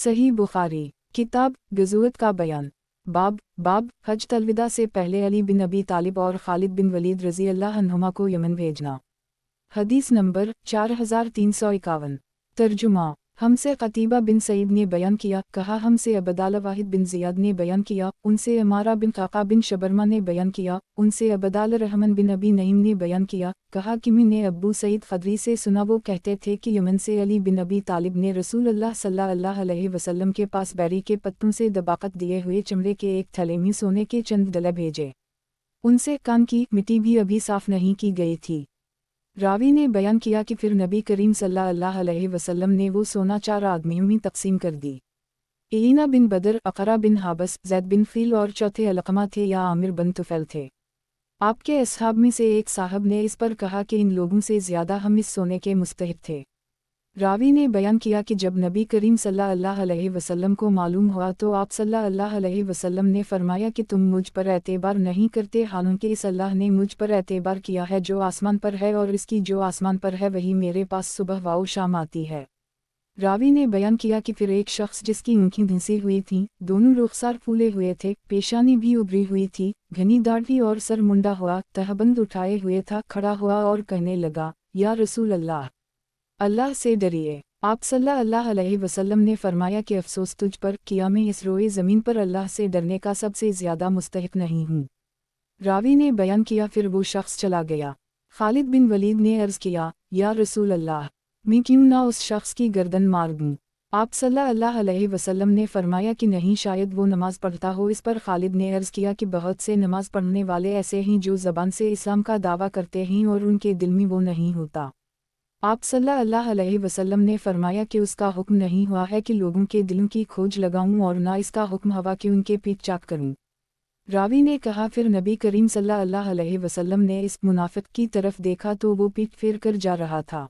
सही बुखारी किताब गज़वत का बयान बाब हज तलविदा से पहले अली बिन अबी तालिब और खालिद बिन वलीद रज़ी अल्लाह अन्हुमा को यमन भेजना। हदीस नंबर 4351। तर्जुमा हमसे क़तीबा बिन सईद ने बयान किया, कहा हमसे अबदाल वाहिद बिन ज़ियाद ने बयान किया, उनसे अमारा बिन क़ाक़ा बिन शबरमा ने बयान किया, उनसे अबदाल रहमान बिन अबी नईम ने बयान किया, कहा कि मैंने अब्बू सईद ख़दरी से सुना, वो कहते थे कि यमन से अली बिन अबी तालिब ने रसूल अल्लाह सल्लल्लाहु अलैहि वसल्लम के पास बैरी के पत्तों से दबाकत दिए हुए चमड़े के एक थैले में सोने के चंद डले भेजे। उनसे कान की मिट्टी भी अभी साफ़ नहीं की गई थी। रावी ने बयान किया कि फिर नबी करीम सल्लल्लाहु अलैहि वसल्लम ने वो सोना 4 आदमियों में तकसीम कर दी। इलीना बिन बदर, अक़रा बिन हाबस, ज़ैद बिन फ़ील और चौथे अलक़मा थे या आमिर बिन तुफ़ैल थे। आपके असहाब में से एक साहब ने इस पर कहा कि इन लोगों से ज़्यादा हम इस सोने के मुस्तहिक़ थे। रावी ने बयान किया कि जब नबी करीम सल्लल्लाहु अलैहि वसल्लम को मालूम हुआ तो आप सल्लल्लाहु अलैहि वसल्लम ने फरमाया कि तुम मुझ पर एतबार नहीं करते, हालांकि इस अल्लाह ने मुझ पर एतबार किया है जो आसमान पर है, और इसकी जो आसमान पर है वही मेरे पास सुबह व शाम आती है। रावी ने बयान किया कि फिर एक शख्स जिसकी आँखें धंसी हुई थीं, दोनों रुखसार फूले हुए थे, पेशानी भी उभरी हुई थी, घनी दाढ़ी और सर मुंडा हुआ, तहबंद उठाए हुए था, खड़ा हुआ और कहने लगा, या रसूल अल्लाह, अल्लाह से डरिए। आप सल्लल्लाहु अलैहि वसल्लम ने फरमाया कि अफसोस तुझ पर, किया मैं इस रोए ज़मीन पर अल्लाह से डरने का सबसे ज़्यादा मुस्तहिक़ नहीं हूँ। रावी ने बयान किया फिर वो शख्स चला गया। खालिद बिन वलीद ने अर्ज़ किया, या रसूल अल्लाह, मैं क्यों ना उस शख्स की गर्दन मार दूँ। आप सल्लल्लाहु अलैहि वसल्लम ने फरमाया कि नहीं, शायद वो नमाज़ पढ़ता हो। इस पर खालिद ने अर्ज़ किया कि बहुत से नमाज़ पढ़ने वाले ऐसे हैं जो ज़बान से इस्लाम का दावा करते हैं और उनके दिल में वो नहीं होता। आप सल्लल्लाहु अलैहि वसल्लम ने फरमाया कि उसका हुक्म नहीं हुआ है कि लोगों के दिलों की खोज लगाऊं, और ना इसका हुक्म हुआ कि उनके पीठ चाक करूं। रावी ने कहा फिर नबी करीम सल्लल्लाहु अलैहि वसल्लम ने इस मुनाफिक की तरफ देखा तो वो पीठ फेर कर जा रहा था।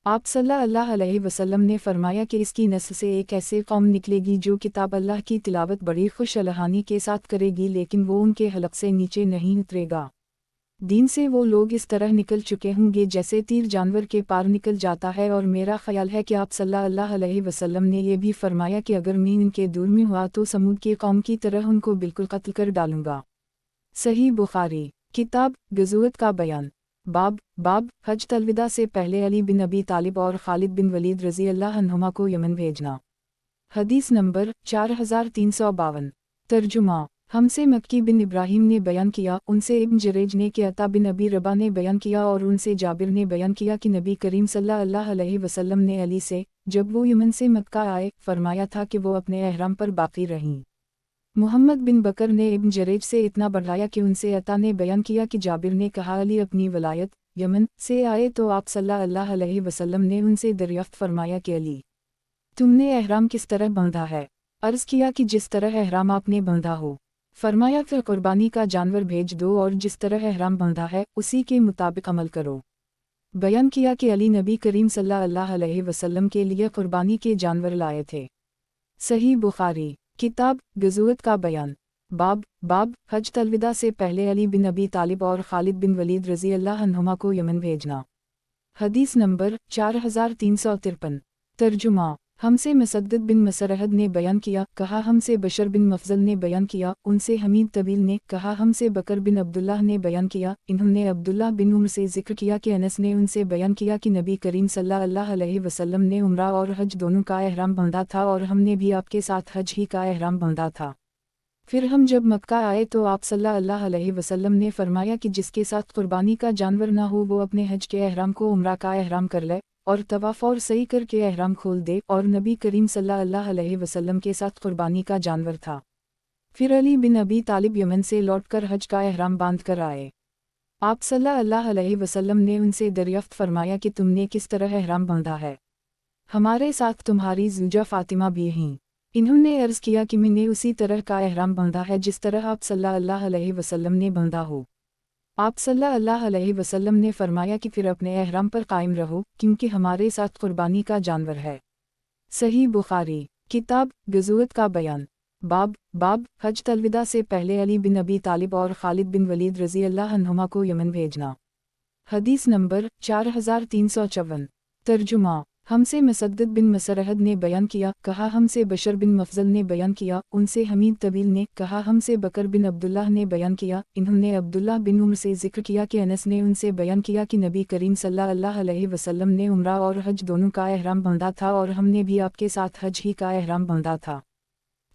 आप सल्लल्लाहु अलैहि वसल्लम ने फरमाया कि इसकी नस्ल से एक ऐसे कौम निकलेगी जो किताब अल्लाह की तिलावत बड़ी खुशलहानी के साथ करेगी, लेकिन वो उनके हलक से नीचे नहीं उतरेगा। दीन से वो लोग इस तरह निकल चुके होंगे जैसे तीर जानवर के पार निकल जाता है, और मेरा ख्याल है कि आप सल्लल्लाहु अलैहि वसल्लम ने यह भी फरमाया कि अगर मैं इनके दूर में हुआ तो समूद के कौम की तरह उनको बिल्कुल कत्ल कर डालूंगा। सही बुखारी किताब गज़वत का बयान बाब हज तलविदा से पहले अली बिन अबी तालिब और खालिद बिन वलीद रज़ी अल्लाह अन्हुमा को यमन भेजना। हदीस नंबर 4352। तर्जुमा हमसे मक्की बिन इब्राहीम ने बयान किया, उनसे इब्न जरेज ने कि अता बिन अबी रबा ने बयान किया, और उनसे जाबिर ने बयान किया कि नबी करीम सल्लल्लाहु अलैहि वसल्लम ने अली से, जब वो यमन से मक्का आए, फरमाया था कि वो अपने एहराम पर बाकी रहीं। मोहम्मद बिन बकर ने इब्न जरेज से इतना बढ़ाया कि उनसे अता ने बयान किया कि जाबिर ने कहा, अली अपनी वलायत यमन से आए तो आप सल्लल्लाहु अलैहि वसल्लम ने उनसे दरियाफ्त फरमाया कि अली, तुमने एहराम किस तरह बांधा है। अर्ज़ किया कि जिस तरह एहराम आपने बांधा हो। फरमाया फिर कुर्बानी का जानवर भेज दो, और जिस तरह एहराम बांधा है उसी के मुताबिक अमल करो। बयान किया कि अली नबी करीम सल्लल्लाहु अलैहि वसल्लम के लिए कुर्बानी के जानवर लाए थे। सही बुखारी किताब गज़वत का बयान बाब हज तलविदा से पहले अली बिन अबी तालिब और खालिद बिन वलीद रज़ी अल्लाह अन्हुमा को यमन भेजना। हदीस नंबर 4353। तर्जुमा हमसे मसद्दद बिन मसरहद ने बयान किया, कहा हमसे बशर बिन मफजल ने बयान किया, उनसे हमीद तवील ने कहा हमसे बकर बिन अब्दुल्लाह ने बयान किया, इन्होंने अब्दुल्लाह बिन उम्र से जिक्र किया कि अनस ने उनसे बयान किया कि नबी करीम सल्लल्लाहु अलैहि वसल्लम ने उम्रा और हज दोनों का एहराम बांधा था, और हमने भी आपके साथ हज ही का एहराम बांधा था। फिर हम जब मक्का आए तो आप सल्लल्लाहु अलैहि वसल्लम ने फरमाया कि जिसके साथ कुर्बानी का जानवर ना हो वो अपने हज के एहराम को उम्रा का एहराम कर ले, और तवाफ़ और सही करके एहराम खोल दे, और नबी करीम सल्लल्लाहु अलैहि वसल्लम के साथ कुर्बानी का जानवर था। फिर अली बिन अबी तालिब यमन से लौटकर हज का एहराम बांध कर आए। आप सल्लल्लाहु अलैहि वसल्लम ने उनसे दरियाफ्त फरमाया कि तुमने किस तरह एहराम बांधा है। हमारे साथ तुम्हारी ज़ूजा फ़ातिमा भी हैं। इन्होंने अर्ज़ किया कि मैंने उसी तरह का एहराम बांधा है जिस तरह आप सल्लल्लाहु अलैहि वसल्लम ने बांधा हो। आप सल्लल्लाहु अलैहि वसल्लम ने फरमाया कि फिर अपने एहराम पर कायम रहो, क्योंकि हमारे साथ कुर्बानी का जानवर है। सही बुखारी किताब गज़वत का बयान बाब हज तलविदा से पहले अली बिन अबी तालिब और खालिद बिन वलीद रज़ी अल्लाह अन्हुमा को यमन भेजना। हदीस नंबर 4354। तर्जुमा हमसे मसद्दद बिन मसरहद ने बयान किया, कहा हमसे बशर बिन मफजल ने बयान किया, उनसे हमीद तवील ने, कहा हमसे बकर बिन अब्दुल्लाह ने बयान किया, इन्होंने अब्दुल्लाह बिन उम्र से जिक्र किया कि अनस ने उनसे बयान किया कि नबी करीम सल्लल्लाहु अलैहि वसल्लम ने उम्रा और हज दोनों का एहराम बांधा था और हमने भी आपके साथ हज ही का एहराम बांधा था।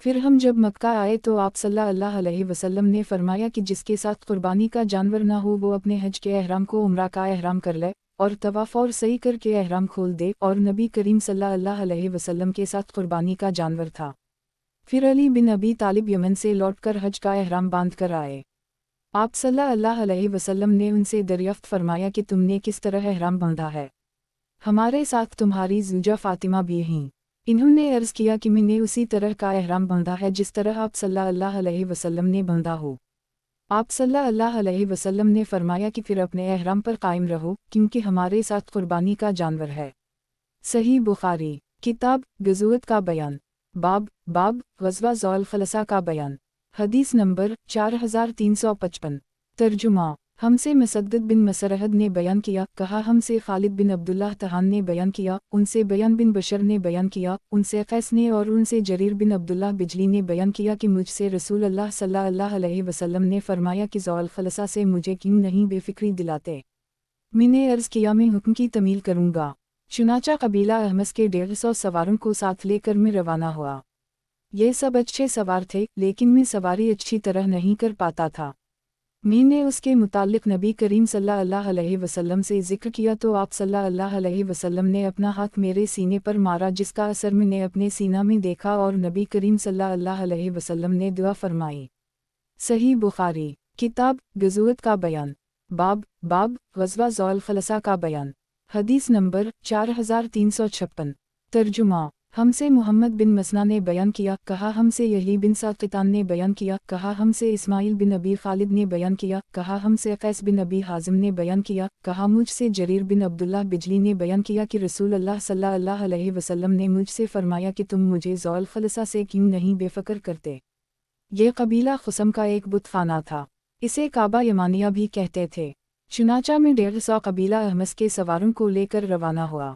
फिर हम जब मक्का आए तो आप सल्लल्लाहु अलैहि वसल्लम ने फरमाया कि जिसके साथ कुर्बानी का जानवर ना हो वो अपने हज के एहराम को उम्रा का एहराम कर ले और तवाफ़ और सही करके एहराम खोल दे, और नबी करीम सल्लल्लाहु अलैहि वसल्लम के साथ कुर्बानी का जानवर था। फिर अली बिन अबी तालिब यमन से लौटकर हज का एहराम बांध कर आए। आप सल्लल्लाहु अलैहि वसल्लम ने उनसे दरियाफ्त फरमाया कि तुमने किस तरह एहराम बांधा है। हमारे साथ तुम्हारी ज़ूजा फ़ातिमा भी हैं। इन्होंने अर्ज़ किया कि मैंने उसी तरह का एहराम बांधा है जिस तरह आप सल्लल्लाहु अलैहि वसल्लम ने बांधा हो। आप सल्लल्लाहु अलैहि वसल्लम ने फरमाया कि फिर अपने एहराम पर कायम रहो, क्योंकि हमारे साथ कुर्बानी का जानवर है। सही बुखारी किताब गज़वत का बयान, बाब ग़ज़वा ज़ौल ख़लसा का बयान। हदीस नंबर 4355। तर्जुमा। हमसे मसद्दद बिन मसरहद ने बयान किया, कहा हमसे खालिद बिन अब्दुल्लाह तहान ने बयान किया, उनसे बयान बिन बशर ने बयान किया, उनसे क़ैस ने और उनसे जरीर बिन अब्दुल्लाह बिजली ने बयान किया कि मुझसे रसूल अल्लाह सल्लल्लाहु अलैहि वसल्लम ने फरमाया कि ज़ौल ख़लसा से मुझे क्यों नहीं बेफ़िक्री दिलाते। मैंने अर्ज़ किया मैं हुक्म की तमील करूँगा। चुनाचा कबीला अहमस के 150 सवारों को साथ लेकर मैं रवाना हुआ। ये सब अच्छे सवार थे, लेकिन मैं सवारी अच्छी तरह नहीं कर पाता था। मैंने उसके मुतालिक नबी करीम सल्लल्लाहु अलैहि वसल्लम से ज़िक्र किया तो आप सल्लल्लाहु अलैहि वसल्लम ने अपना हाथ मेरे सीने पर मारा, जिसका असर मैंने अपने सीना में देखा, और नबी करीम सल्लल्लाहु अलैहि वसल्लम ने दुआ फरमाई। सही बुखारी किताब गज़वत का बयान, बाब ग़ज़वा ज़ौल ख़लसा का बयान। हदीस नंबर 4356। तर्जुमा। हमसे मोहम्मद बिन मसना ने बयान किया, कहा हमसे यही बिन साक़ितान ने बयान किया, कहा हमसे इस्माइल बिन अबी खालिद ने बयान किया, कहा हमसे क़ैस बिन अबी हाज़िम ने बयान किया, कहा मुझसे जरीर बिन अब्दुल्लाह बिजली ने बयान किया कि रसूल अल्लाह सल्लल्लाहु अलैहि वसल्लम ने मुझसे फरमाया कि तुम मुझे ज़ौल ख़लसा से क्यों नहीं बेफ़िक्र करते। ये कबीला खुसम का एक बुतखाना था। इसे काबा यमानिया भी कहते थे। चुनाचा में 150 कबीला अहमस के सवारों को लेकर रवाना हुआ।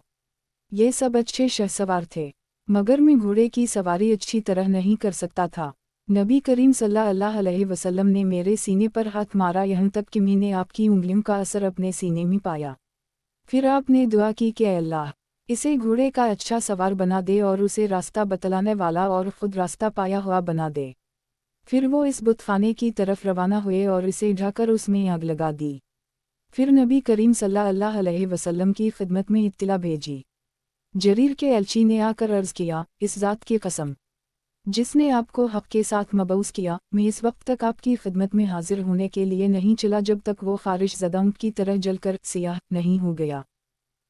ये सब अच्छे शहसवार थे, मगर मैं घोड़े की सवारी अच्छी तरह नहीं कर सकता था। नबी करीम सल्लल्लाहु अलैहि वसल्लम ने मेरे सीने पर हाथ मारा, यहाँ तक कि मैंने आपकी उंगलियों का असर अपने सीने में पाया। फिर आपने दुआ की कि अल्लाह इसे घोड़े का अच्छा सवार बना दे और उसे रास्ता बतलाने वाला और ख़ुद रास्ता पाया हुआ बना दे। फिर वो इस बुतखाने की तरफ रवाना हुए और इसे ढाकर उसमें आग लगा दी। फिर नबी करीम सल्लल्लाहु अलैहि वसल्लम की खिदमत में इत्तला भेजी। जरीर के एल्ची ने आकर अर्ज़ किया, इस ज़ात की कसम जिसने आपको हक़ के साथ मबऊस किया, मैं इस वक्त तक आपकी खिदमत में हाजिर होने के लिए नहीं चला जब तक वो ख़ारिश ज़दा ऊँट की तरह जलकर सियाह नहीं हो गया।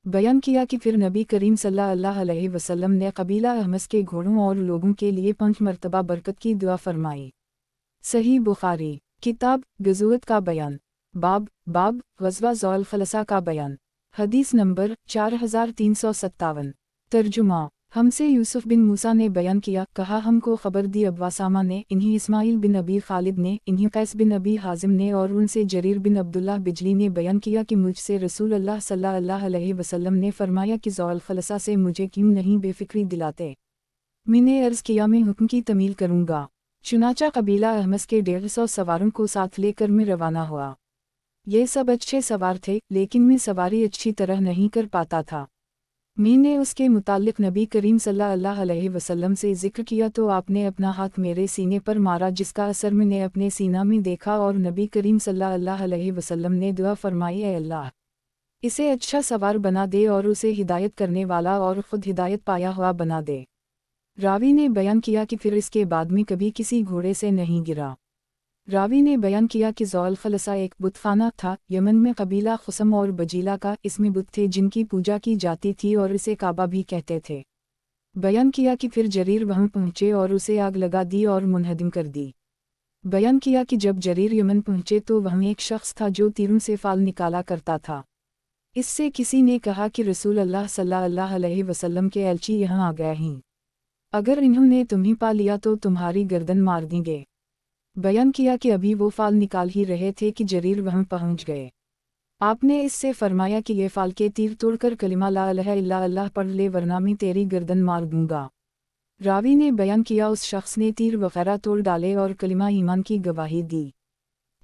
बयान किया कि फिर नबी करीम सल्लल्लाहु अलैहि वसल्लम ने कबीला अहमस के घोड़ों और लोगों के लिए 5 मरतबा बरकत की दुआ फरमाई। सही बुखारी किताब गज़वत का बयान, बाब ग़ज़वा ज़ौल ख़लसा का बयान। हदीस नंबर 4357। तर्जुमा। हमसे यूसुफ बिन मूसा ने बयान किया, कहा हमको ख़बर दी अब्वासामा ने, इन्हीं इस्माइल बिन अबी खालिद ने, इन्हीं क़ैस बिन अबी हाज़िम ने और उनसे जरीर बिन अब्दुल्लाह बिजली ने बयान किया कि मुझसे रसूल अल्लाह सल्लल्लाहु अलैहि वसल्लम ने फरमाया कि ज़ौल ख़लसा से मुझे क्यों नहीं बेफ़िक्री दिलाते। मैंने अर्ज़ किया मैं हुक्म की तमील करूँगा। चुनाचा कबीला अहमस के 150 सवारों को साथ लेकर मैं रवाना हुआ। ये सब अच्छे सवार थे, लेकिन मैं सवारी अच्छी तरह नहीं कर पाता था। मैंने उसके मुतालिक नबी करीम सल्लल्लाहु अलैहि वसल्लम से ज़िक्र किया तो आपने अपना हाथ मेरे सीने पर मारा, जिसका असर मैंने अपने सीना में देखा, और नबी करीम सल्लल्लाहु अलैहि वसल्लम ने दुआ फरमाई, ऐ अल्लाह इसे अच्छा सवार बना दे और उसे हिदायत करने वाला और ख़ुद हिदायत पाया हुआ बना दे। रावी ने बयान किया कि फिर इसके बाद में कभी किसी घोड़े से नहीं गिरा। रावी ने बयान किया कि ज़ौल ख़लसा एक बुतखाना था, यमन में कबीला खुसम और बजीला का, इसमें बुत थे जिनकी पूजा की जाती थी और इसे काबा भी कहते थे। बयान किया कि फिर जरीर वहाँ पहुँचे और उसे आग लगा दी और मुनहदिम कर दी। बयान किया कि जब जरीर यमन पहुँचे तो वहाँ एक शख्स था जो तीरों से फाल निकाला करता था। इससे किसी ने कहा कि रसूल अल्लाह सल्लल्लाहु अलैहि वसल्लम के एल्ची यहाँ आ गए हैं, अगर इन्होंने तुम्हें पा लिया तो तुम्हारी गर्दन मार देंगे। बयान किया कि अभी वो फाल निकाल ही रहे थे कि जरीर वहाँ पहुँच गए। आपने इससे फरमाया कि ये फाल के तीर तोड़कर कलिमा ला इलाहा इल्ला अल्लाह पढ़ ले वरना मैं तेरी गर्दन मार दूंगा। रावी ने बयान किया उस शख्स ने तीर वगैरह तोड़ डाले और कलिमा ईमान की गवाही दी।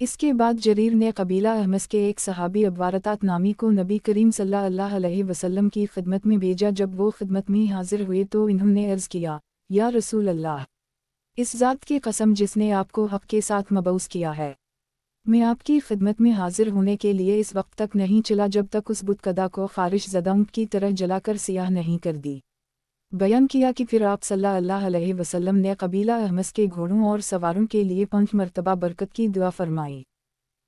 इसके बाद जरीर ने कबीला अहमस के एक सहाबी अबवारतात नामी को नबी करीम सल्लल्लाहु अलैहि वसल्लम की खिदमत में भेजा। जब वो खिदमत में हाजिर हुए तो इन्होंने अर्ज़ किया, या रसूल अल्लाह, इस ज़ात की कसम जिसने आपको हक़ के साथ मबऊस किया है, मैं आपकी खिदमत में हाजिर होने के लिए इस वक्त तक नहीं चला जब तक उस बुतकदा को खारिश ज़दा ऊंट की तरह जलाकर सियाह नहीं कर दी। बयान किया कि फिर आप सल्लल्लाहु अलैहि वसल्लम ने कबीला अहमस के घोड़ों और सवारों के लिए 5 मरतबा बरकत की दुआ फरमाई।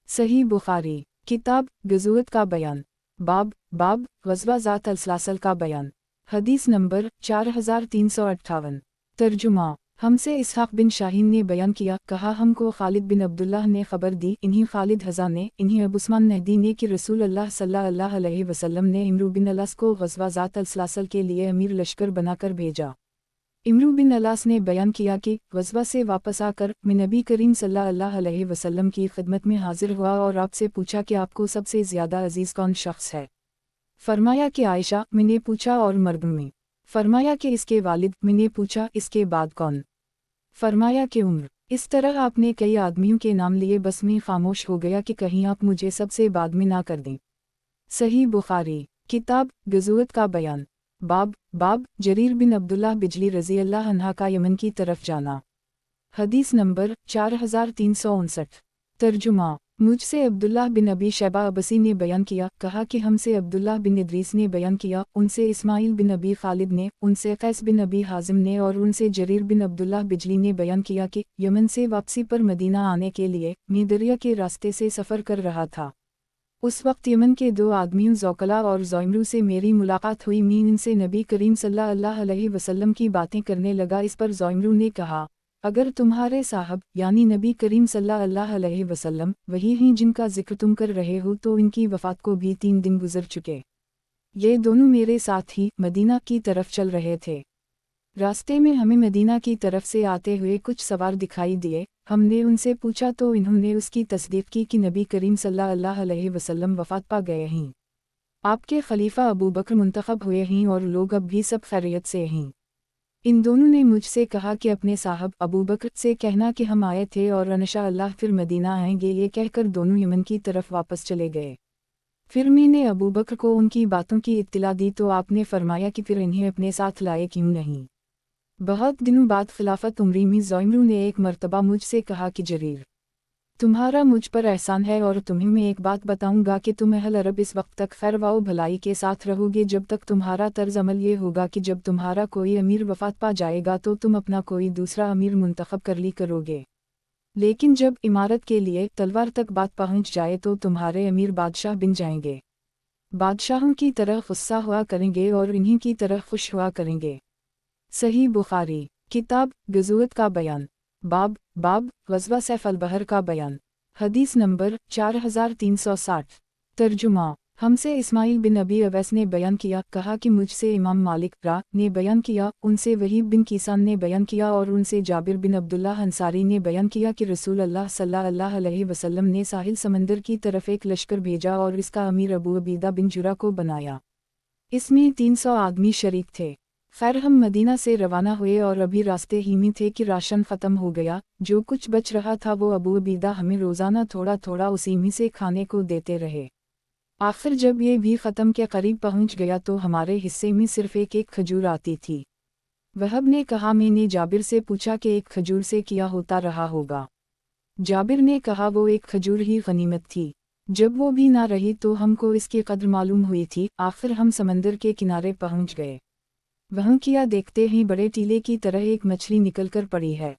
सही बुखारी किताब गज़ुवत का बयान बाब ग़ज़वा ज़ात अल-सलासल का बयान। हदीस नंबर 4358। तर्जुमा हमसे इसहाक़ बिन शाहीन ने बयान किया, कहा हमको खालिद बिन अब्दुल्लाह ने खबर दी, इन्हीं खालिद हज़ा ने, इन्हीं अबू उस्मान नहदी ने कि रसूल अल्लाह सल्लल्लाहु अलैहि वसल्लम ने इमरू बिन अलास को ग़ज़वा ज़ात अल-सलासल के लिए अमीर लश्कर बनाकर भेजा। इमरू बिन अलास ने बयान किया कि ग़ज़वा से वापस आकर मैं नबी करीम सल्लल्लाहु अलैहि वसल्लम की खिदमत में हाजिर हुआ और आपसे पूछा कि आपको सबसे ज़्यादा अजीज़ कौन शख्स है। फरमाया कि आयशा। मैंने पूछा और मर्दों में? फरमाया कि इसके वालिद। मैंने पूछा इसके बाद कौन? फरमाया कि उम्र। इस तरह आपने कई आदमियों के नाम लिए, बस मैं खामोश हो गया कि कहीं आप मुझे सबसे बाद में ना कर दें। सही बुखारी किताब गज़ुवत का बयान बाब जरीर बिन अब्दुल्लाह बिजली रज़ी अल्लाह अन्हा का यमन की तरफ जाना। हदीस नंबर 4359। तर्जुमा मुझसे अब्दुल्लाह बिन अबी शैबा अबसी ने बयान किया, कहा कि हमसे अब्दुल्लाह बिन इद्रीस ने बयान किया, उनसे इस्माइल बिन अबी खालिद ने, उनसे कैस बिन अबी हाजिम ने और उनसे जरीर बिन अब्दुल्लाह बिजली ने बयान किया कि यमन से वापसी पर मदीना आने के लिए मैं दरिया के रास्ते से सफ़र कर रहा था। उस वक्त यमन के 2 आदमियों ज़ौकला और ज़ौइमरू से मेरी मुलाकात हुई। मैं इनसे नबी करीम सल्लल्लाहु अलैहि वसल्लम की बातें करने लगा। इस पर ज़ौइमरू ने कहा, अगर तुम्हारे साहब यानी नबी करीम सल्लल्लाहु अलैहि वसल्लम वही हैं जिनका जिक्र तुम कर रहे हो तो इनकी वफ़ात को भी 3 दिन गुजर चुके। ये दोनों मेरे साथ ही मदीना की तरफ चल रहे थे। रास्ते में हमें मदीना की तरफ से आते हुए कुछ सवार दिखाई दिए। हमने उनसे पूछा तो इन्होंने उसकी तस्दीक की कि नबी करीम सल्लल्लाहु अलैहि वसल्लम वफ़ात पा गए हैं। आपके खलीफा अबू बकर मुंतखब हुए हैं और लोग अब भी सब खैरियत से हैं। इन दोनों ने मुझसे कहा कि अपने साहब अबू बकर से कहना कि हम आए थे और इंशाअल्लाह फिर मदीना आएंगे। ये कहकर दोनों यमन की तरफ वापस चले गए। फिर मैंने अबू बकर को उनकी बातों की इत्तिला दी तो आपने फरमाया कि फिर इन्हें अपने साथ लाए क्यों नहीं। बहुत दिनों बाद खिलाफत उमरी में ज़ौइमरू ने एक मरतबा मुझसे कहा कि जरीर, तुम्हारा मुझ पर एहसान है और तुम्हें मैं एक बात बताऊंगा कि तुम अहल अरब इस वक्त तक खैर व भलाई के साथ रहोगे जब तक तुम्हारा तर्ज अमल ये होगा कि जब तुम्हारा कोई अमीर वफ़ात पा जाएगा तो तुम अपना कोई दूसरा अमीर मुंतखब कर ली करोगे, लेकिन जब इमारत के लिए तलवार तक बात पहुंच जाए तो तुम्हारे अमीर बादशाह बन जाएंगे। बादशाहों की तरह गुस्सा हुआ करेंगे और इन्हीं की तरह खुश हुआ करेंगे। सही बुखारी किताब गज़ुवत का बयान बाब ग़ज़वा सैफ़ अल-बहर का बयान। हदीस नंबर 4360। तर्जुमा हमसे इस्माइल बिन अबी अवैस ने बयान किया, कहा कि मुझसे इमाम मालिक ने बयान किया, उनसे वहीब बिन कीसान ने बयान किया और उनसे जाबिर बिन अब्दुल्लाह अंसारी ने बयान किया कि रसूल अल्लाह सल्लल्लाहु अलैहि वसल्लम ने साहिल समंदर की तरफ एक लश्कर भेजा और इसका अमीर अबू अबीदा बिन जुरा को बनाया। इसमें 300 आदमी शरीक थे। खैर हम मदीना से रवाना हुए और अभी रास्ते ही में थे कि राशन ख़त्म हो गया। जो कुछ बच रहा था वो अबू अबीदा हमें रोज़ाना थोड़ा थोड़ा उसी में से खाने को देते रहे। आखिर जब ये भी ख़त्म के करीब पहुंच गया तो हमारे हिस्से में सिर्फ एक खजूर आती थी। वहब ने कहा, मैंने जाबिर से पूछा कि एक खजूर से क्या होता रहा होगा। जाबिर ने कहा वो एक खजूर ही गनीमत थी। जब वो भी ना रही तो हमको इसकी कद्र मालूम हुई थी। आखिर हम समंदर के किनारे पहुंच गए। वहाँ किया देखते ही बड़े टीले की तरह एक मछली निकलकर पड़ी है।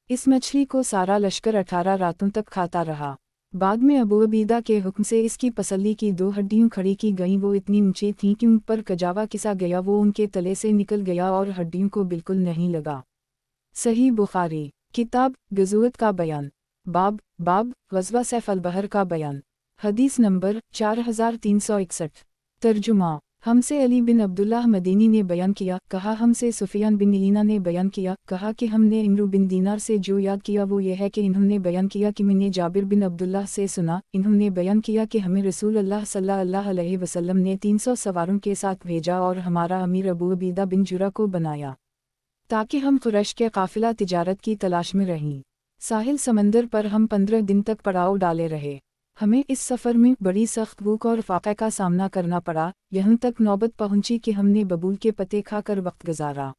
इस मछली को सारा लश्कर 18 रातों तक खाता रहा। बाद में अबू अबीदा के हुक्म से इसकी पसली की 2 हड्डियाँ खड़ी की गईं। वो इतनी ऊंची थीं कि उन पर कजावा किसा गया वो उनके तले से निकल गया और हड्डियों को बिल्कुल नहीं लगा। सही बुखारी किताब गज़ुवत का बयान बाब ग़ज़वा सैफ़ अल-बहर का बयान। हदीस नंबर 4361। तर्जुमा हमसे अली बिन अब्दुल्लाह मदीनी ने बयान किया, कहा हमसे सुफियान बिन ईना ने बयान किया, कहा कि हमने इमरू बिन दीनार से जो याद किया वो ये है कि इन्होंने बयान किया कि मैंने जाबिर बिन अब्दुल्लाह से सुना, इन्होंने बयान किया कि हमें रसूल अल्लाह सल्लल्लाहु अलैहि वसल्लम ने 300 सवारों के साथ भेजा और हमारा अमीर अबू अबीदा बिन जुरा को बनाया ताकि हम कुरैश के काफिला तिजारत की तलाश में रहें। साहिल समंदर पर हम 15 दिन तक पड़ाव डाले रहे। हमें इस सफ़र में बड़ी सख्त भूख और फाक़े का सामना करना पड़ा, यहाँ तक नौबत पहुंची कि हमने बबूल के पत्ते खाकर वक्त गुजारा।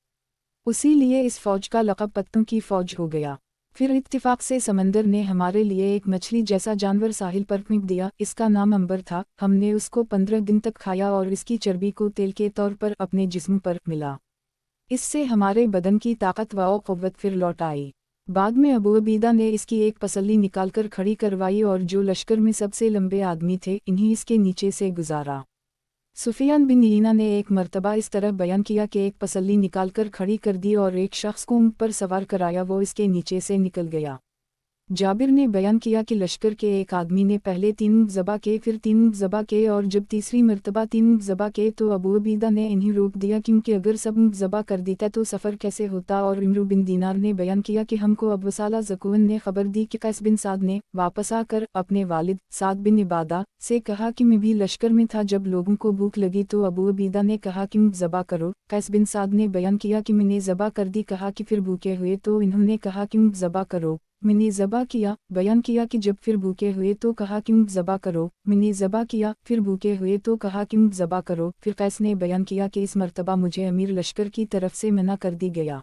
उसी लिए इस फ़ौज का लक़ब पत्तों की फ़ौज हो गया। फिर इत्तिफ़ाक़ से समंदर ने हमारे लिए एक मछली जैसा जानवर साहिल पर फेंक दिया, इसका नाम अंबर था। हमने उसको 15 दिन तक खाया और इसकी चर्बी को तेल के तौर पर अपने जिस्म पर मिला। इससे हमारे बदन की ताकत व क़ुव्वत फिर लौट आई। बाद में अबू अबीदा ने इसकी एक पसली निकालकर खड़ी करवाई और जो लश्कर में सबसे लंबे आदमी थे इन्हीं इसके नीचे से गुजारा। सुफियान बिन ईना ने एक मर्तबा इस तरह बयान किया कि एक पसली निकालकर खड़ी कर दी और एक शख्स को ऊँट पर सवार कराया, वो इसके नीचे से निकल गया। जाबिर ने बयान किया कि लश्कर के एक आदमी ने पहले 3 ऊँट ज़बा के, फिर 3 ऊँट ज़बा के और जब तीसरी मर्तबा 3 ऊँट ज़बा के तो अबू अबीदा ने इन्हें रोक दिया, क्योंकि अगर सब ऊँट ज़बा कर देता तो सफ़र कैसे होता। और इमरू बिन दीनार ने बयान किया कि हमको अबू साला ज़कुवन ने खबर दी कि कैस बिन साद ने वापस आकर अपने वालिद साद बिन इबादा से कहा कि मैं भी लश्कर में था, जब लोगों को भूख लगी तो अबू अबीदा ने कहा कि ऊँट ज़बा करो। कैस बिन साद ने बयान किया कि मैंने ज़बा कर दी, कहा कि फिर भूखे हुए तो इन्होंने कहा कि ऊँट ज़बा करो, मैंने ज़बा किया। बयान किया कि जब फिर भूखे हुए तो कहा कि ऊँट ज़बा करो, मैंने ज़बा किया। फिर भूखे हुए तो कहा कि ऊँट ज़बा करो। फिर कैस ने बयान किया कि इस मर्तबा मुझे अमीर लश्कर की तरफ से मना कर दी गया।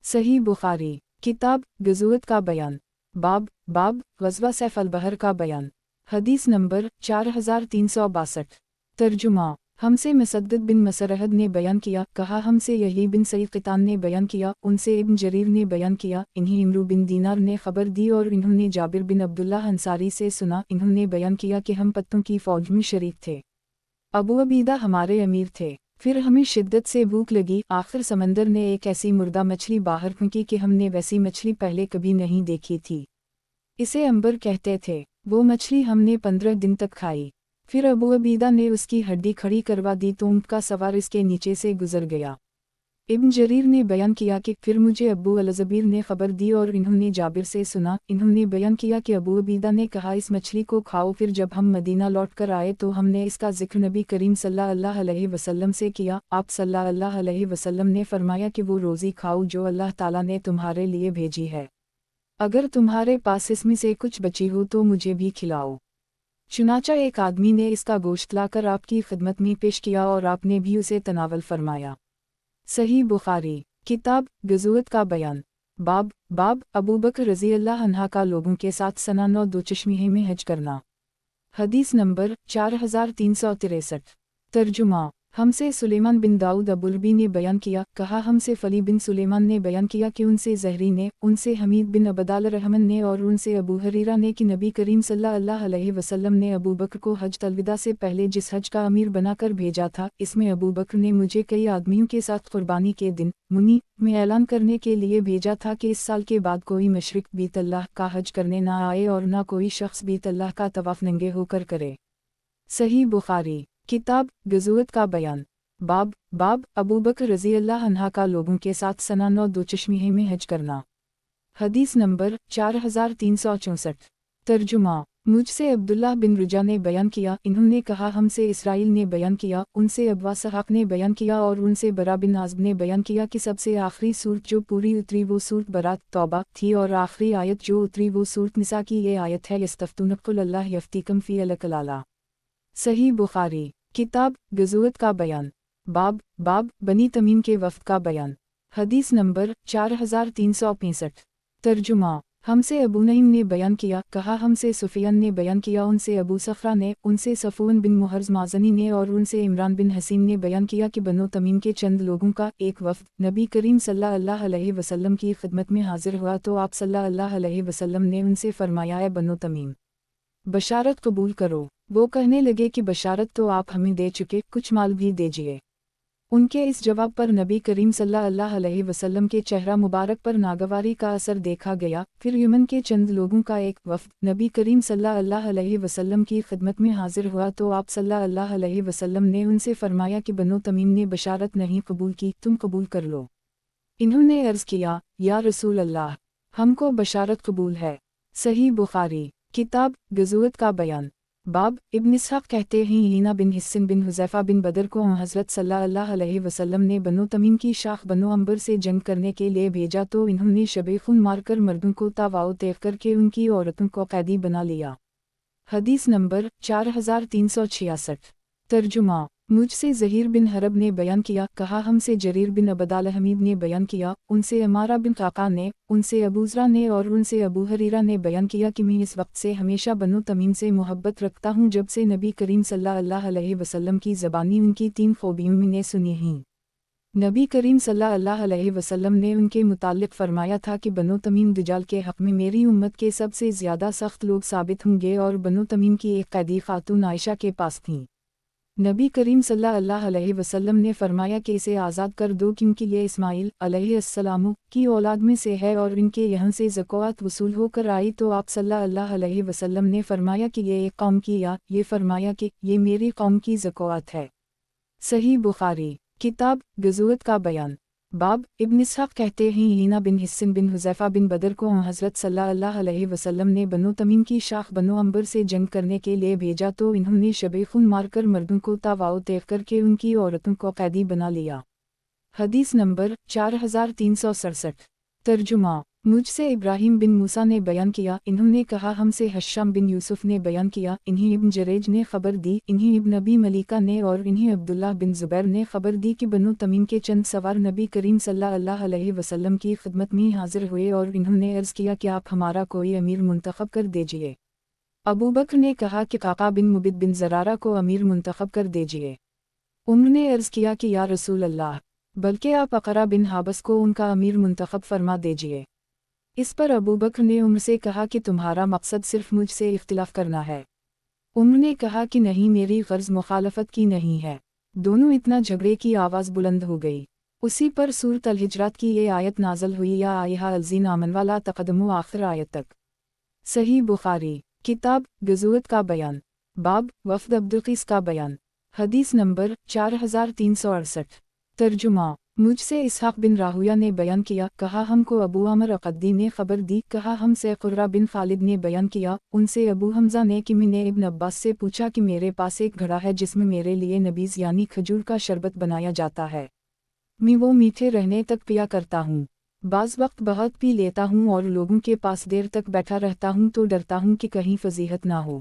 सही बुखारी किताब गज़वत का बयान बाब ग़ज़वा सैफ़ अल-बहर का बयान। हदीस नंबर 4362। तर्जुमा हमसे मुसद्दद बिन मसरहद ने बयान किया, कहा हमसे यही बिन सईद क़ितान ने बयान किया, उनसे इब्न जरीर ने बयान किया, इन्हें इमरू बिन दीनार ने खबर दी और इन्होंने जाबिर बिन अब्दुल्लाह अंसारी से सुना, इन्होंने बयान किया कि हम पत्तों की फ़ौज में शरीक थे। अबू अबीदा हमारे अमीर थे। फिर हमें शिद्दत से भूख लगी, आखिर समंदर ने एक ऐसी मुर्दा मछली बाहर फेंकी कि हमने वैसी मछली पहले कभी नहीं देखी थी। इसे अंबर कहते थे। वो मछली हमने 15 दिन तक खाई। फिर अबू अबीदा ने उसकी हड्डी खड़ी करवा दी तो ऊँट का सवार इसके नीचे से गुजर गया। इब्न जरीर ने बयान किया कि फिर मुझे अबू अल-ज़बीर ने खबर दी और इन्होंने जाबिर से सुना, इन्होंने बयान किया कि अबू अबीदा ने कहा इस मछली को खाओ। फिर जब हम मदीना लौट कर आए तो हमने इसका जिक्र नबी करीम सल्लल्लाहु अलैहि वसल्लम से किया। आप सल्लल्लाहु अलैहि वसल्लम ने फरमाया कि वो रोज़ी खाओ जो अल्लाह ताला ने तुम्हारे लिए भेजी है, अगर तुम्हारे पास इसमें से कुछ बची हो तो मुझे भी खिलाओ। चुनाचा एक आदमी ने इसका गोश्त लाकर आपकी खिदमत में पेश किया और आपने भी उसे तनावल फरमाया। सही बुखारी किताब गज़वत का बयान बाब अबू बकर रज़ी अल्लाह अन्हा का लोगों के साथ सना 9 दो चश्मीहे में हज करना। हदीस नंबर 4363। तर्जुमा हमसे सुलेमान बिन दाऊद अबुलबी ने बयान किया, कहा हमसे फली बिन सुलेमान ने बयान किया कि उनसे ज़हरी ने, उनसे हमीद बिन अबदाल रहमन ने और उनसे अबू हरीरा ने कि नबी करीम सल्लल्लाहु अलैहि वसल्लम ने अबू बकर को हज अलविदा से पहले जिस हज का अमीर बनाकर भेजा था, इसमें अबू बकर ने मुझे कई आदमियों के साथ कुर्बानी के दिन मुनी में ऐलान करने के लिए भेजा था कि इस साल के बाद कोई मशरिक बीतल्लाह का हज करने ना आए और ना कोई शख्स बीतल्लाह का तवाफ़ नंगे होकर करे। सही बुखारी किताब गज़वत का बयान बाब अबू बकर रज़ी अल्लाह अन्हा का लोगों के साथ सना 9 दो चश्मीहे में हज करना। हदीस नंबर 4364। तर्जुमा मुझसे अब्दुल्लाह बिन रुजा ने बयान किया, इन्होंने कहा हमसे इसराइल ने बयान किया, उनसे अब्वा सहाक ने बयान किया और उनसे बरा बिन आज़ब ने बयान किया कि सबसे आखिरी सूरत जो पूरी उतरी वो सूरत बरात तौबा थी और आखिरी आयत जो उतरी वो सूरत निसा की ये आयत है, यस्तफ्तूनकुल अल्लाह यफ्तीकुम फ़ी अल-कलाला। सही बुखारी किताब गज़वत का बयान बाब बनी तमीम के वफ़द का बयान। हदीस नंबर 4365। तर्जुमा हमसे अबू नईम ने बयान किया, कहा हमसे सुफियान ने बयान किया, उनसे अबू सफ़रा ने, उनसे सफ़ून बिन मुहर्ज़ माज़नी ने और उनसे इमरान बिन हसीन ने बयान किया कि बनो तमीम के चंद लोगों का एक वफ़द नबी करीम सल्लल्लाहु अलैहि वसल्लम की खिदमत में हाजिर हुआ तो आप सल्लल्लाहु अलैहि वसल्लम ने उनसे फरमाया, है बनो तमीम बशारत कबूल करो। वो कहने लगे कि बशारत तो आप हमें दे चुके, कुछ माल भी दीजिए। ان کے اس جواب پر نبی کریم صلی اللہ علیہ وسلم کے چہرہ مبارک پر ناگواری کا اثر دیکھا گیا۔ پھر یمن کے چند لوگوں کا ایک وفد نبی کریم صلی اللہ علیہ وسلم کی خدمت میں حاضر ہوا تو آپ صلی اللہ علیہ وسلم نے ان سے فرمایا کہ بنو تمیم نے بشارت نہیں قبول کی، تم قبول کر لو۔ انہوں نے عرض کیا، یا رسول اللہ، ہم کو بشارت قبول ہے۔ صحیح بخاری، کتاب غزوت کا بیان۔ باب ابن اسحاق کہتے ہیں ہینا بن حسن بن حذیفہ بن بدر کو حضرت صلی اللہ علیہ وسلم نے بنو تمیم کی شاخ بنو عنبر سے جنگ کرنے کے لیے بھیجا تو انہوں نے شب خون مار کر مردوں کو تاواؤ طیف کر کے ان کی عورتوں کو قیدی بنا لیا۔ حدیث نمبر 4366۔ ترجمہ، مجھ سے زہیر بن حرب نے بیان کیا، کہا ہم سے جریر بن عبداللہ حمید نے بیان کیا، ان سے عمارہ بن قعقاع نے، ان سے ابو ذرا نے اور ان سے ابو ہریرہ نے بیان کیا کہ میں اس وقت سے ہمیشہ بنو تمیم سے محبت رکھتا ہوں جب سے نبی کریم صلی اللہ علیہ وسلم کی زبانی ان کی 3 خوبیوں میں نے سنی ہیں۔ نبی کریم صلی اللہ علیہ وسلم نے ان کے متعلق فرمایا تھا کہ بنو تمیم دجال کے حق میں میری امت کے سب سے زیادہ سخت لوگ ثابت ہوں گے، اور بنو تمیم کی ایک قیدی خاتون عائشہ کے پاس تھیں۔ نبی کریم صلی اللہ علیہ وسلم نے فرمایا کہ اسے آزاد کر دو کیونکہ یہ اسماعیل علیہ السلام کی اولاد میں سے ہے اور ان کے یہاں سے زکوٰۃ وصول ہو کر آئی تو آپ صلی اللہ علیہ وسلم نے فرمایا کہ یہ ایک قوم کی، یا یہ فرمایا کہ یہ میری قوم کی زکوٰۃ ہے۔ صحیح بخاری، کتاب غزوت کا بیان۔ باب ابن اسحاق کہتے ہیں ہینا بن حسن بن حذیفہ بن بدر کو حضرت صلی اللہ علیہ وسلم نے بنو تمیم کی شاخ بنو عنبر سے جنگ کرنے کے لیے بھیجا تو انہوں نے شب خون مار کر مردوں کو تاواؤ طیف کر کے ان کی عورتوں کو قیدی بنا لیا۔ حدیث نمبر 4367۔ ترجمہ، مجھ سے ابراہیم بن موسیٰ نے بیان کیا، انہوں نے کہا ہم سے ہشام بن یوسف نے بیان کیا، انہیں ابن جریج نے خبر دی، انہیں ابن ابی ملیکہ نے اور انہیں عبداللہ بن زبیر نے خبر دی کہ بنو تمیم کے چند سوار نبی کریم صلی اللہ علیہ وسلم کی خدمت میں حاضر ہوئے اور انہوں نے عرض کیا کہ آپ ہمارا کوئی امیر منتخب کر دیجئے۔ ابو بکر نے کہا کہ قعقاع بن مبید بن زرارہ کو امیر منتخب کر دیجئے۔ عمر نے عرض کیا کہ یا رسول اللہ، بلکہ آپ اقرا بن حابس کو ان کا امیر منتخب فرما دیجئے۔ اس پر ابو بکر نے عمر سے کہا کہ تمہارا مقصد صرف مجھ سے اختلاف کرنا ہے۔ عمر نے کہا کہ نہیں، میری غرض مخالفت کی نہیں ہے۔ دونوں اتنا جھگڑے کی آواز بلند ہو گئی۔ اسی پر سورۃ الحجرات کی یہ آیت نازل ہوئی، یا ایھا الذین آمنوا لا تقدموا آخر آیت تک۔ صحیح بخاری، کتاب غزوت کا بیان۔ باب وفد عبدالقیس کا بیان۔ حدیث نمبر 4368۔ ترجمہ، مجھ سے اسحاق بن راہویہ نے بیان کیا، کہا ہم کو ابو عمر اقدی نے خبر دی، کہا ہم سے قرہ بن خالد نے بیان کیا، ان سے ابو حمزہ نے کہ میں نے ابن عباس سے پوچھا کہ میرے پاس ایک گھڑا ہے جس میں میرے لیے نبیذ یعنی کھجور کا شربت بنایا جاتا ہے، میں وہ میٹھے رہنے تک پیا کرتا ہوں، بعض وقت بہت پی لیتا ہوں اور لوگوں کے پاس دیر تک بیٹھا رہتا ہوں تو ڈرتا ہوں کہ کہیں فضیحت نہ ہو۔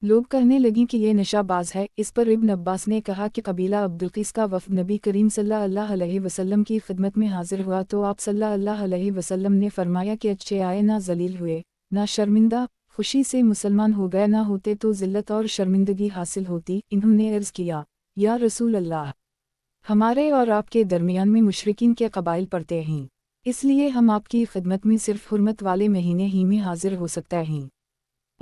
لوگ کہنے لگیں کہ یہ نشہ باز ہے۔ اس پر ابن عباس نے کہا کہ قبیلہ عبدالقیس کا وفد نبی کریم صلی اللہ علیہ وسلم کی خدمت میں حاضر ہوا تو آپ صلی اللہ علیہ وسلم نے فرمایا کہ اچھے آئے نہ ذلیل ہوئے نہ شرمندہ، خوشی سے مسلمان ہو گئے، نہ ہوتے تو ذلت اور شرمندگی حاصل ہوتی۔ انہوں نے عرض کیا، یا رسول اللہ، ہمارے اور آپ کے درمیان میں مشرکین کے قبائل پڑتے ہیں، اس لیے ہم آپ کی خدمت میں صرف حرمت والے مہینے ہی میں حاضر ہو سکتے ہیں۔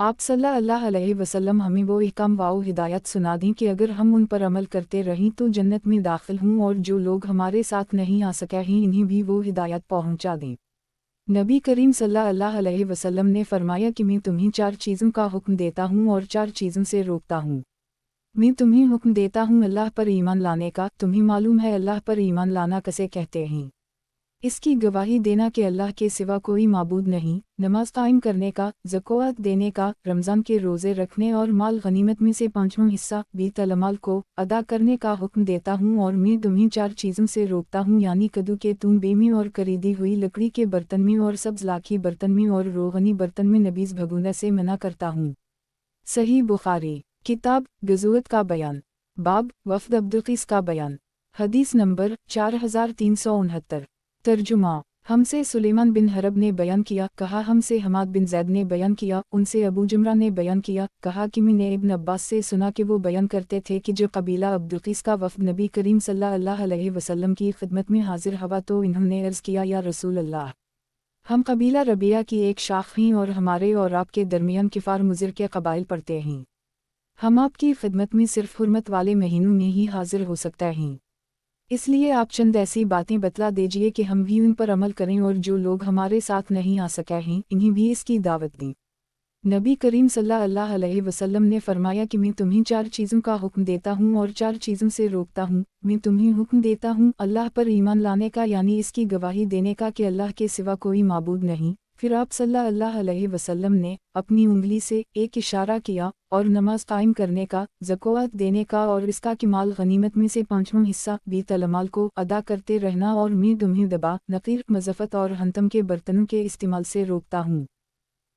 آپ صلی اللہ علیہ وسلم ہمیں وہ احکام و ہدایت سنا دیں کہ اگر ہم ان پر عمل کرتے رہیں تو جنت میں داخل ہوں، اور جو لوگ ہمارے ساتھ نہیں آ سکے ہیں انہیں بھی وہ ہدایت پہنچا دیں۔ نبی کریم صلی اللہ علیہ وسلم نے فرمایا کہ میں تمہیں 4 چیزوں کا حکم دیتا ہوں اور 4 چیزوں سے روکتا ہوں۔ میں تمہیں حکم دیتا ہوں اللہ پر ایمان لانے کا، تمہیں معلوم ہے اللہ پر ایمان لانا کسے کہتے ہیں؟ اس کی گواہی دینا کہ اللہ کے سوا کوئی معبود نہیں، نماز قائم کرنے کا، زکوٰۃ دینے کا، رمضان کے روزے رکھنے اور مال غنیمت میں سے 5واں حصہ بیت المال کو ادا کرنے کا حکم دیتا ہوں، اور میں تمہیں 4 چیزوں سے روکتا ہوں، یعنی کدو کے تون بے میں اور خریدی ہوئی لکڑی کے برتن میں اور سبز لاکھی برتن میں اور روغنی برتن میں نبیذ بھگونے سے منع کرتا ہوں۔ صحیح بخاری، کتاب غزوت کا بیان۔ باب وفد عبدالقیس کا بیان۔ حدیث نمبر 4369۔ ترجمہ، ہم سے سلیمان بن حرب نے بیان کیا، کہا ہم سے حماد بن زید نے بیان کیا، ان سے ابو جمرہ نے بیان کیا، کہا کہ میں نے ابن عباس سے سنا کہ وہ بیان کرتے تھے کہ جو قبیلہ عبدالقیس کا وفد نبی کریم صلی اللہ علیہ وسلم کی خدمت میں حاضر ہوا تو انہوں نے عرض کیا، یا رسول اللہ، ہم قبیلہ ربیہ کی ایک شاخ ہیں اور ہمارے اور آپ کے درمیان کفار مضر کے قبائل پڑتے ہیں، ہم آپ کی خدمت میں صرف حرمت والے مہینوں میں ہی حاضر ہو سکتے ہیں۔ اس لیے آپ چند ایسی باتیں بتلا دیجئے کہ ہم بھی ان پر عمل کریں اور جو لوگ ہمارے ساتھ نہیں آ سکے ہیں انہیں بھی اس کی دعوت دیں۔ نبی کریم صلی اللہ علیہ وسلم نے فرمایا کہ میں تمہیں 4 چیزوں کا حکم دیتا ہوں اور 4 چیزوں سے روکتا ہوں۔ میں تمہیں حکم دیتا ہوں اللہ پر ایمان لانے کا، یعنی اس کی گواہی دینے کا کہ اللہ کے سوا کوئی معبود نہیں۔ پھر آپ صلی اللہ علیہ وسلم نے اپنی انگلی سے ایک اشارہ کیا اور نماز قائم کرنے کا، زکوٰۃ دینے کا اور اس کا کہ مال غنیمت میں سے 5واں حصہ بیت المال کو ادا کرتے رہنا، اور میں تمہیں دبا، نقیر، مزفت اور حنطم کے برتنوں کے استعمال سے روکتا ہوں۔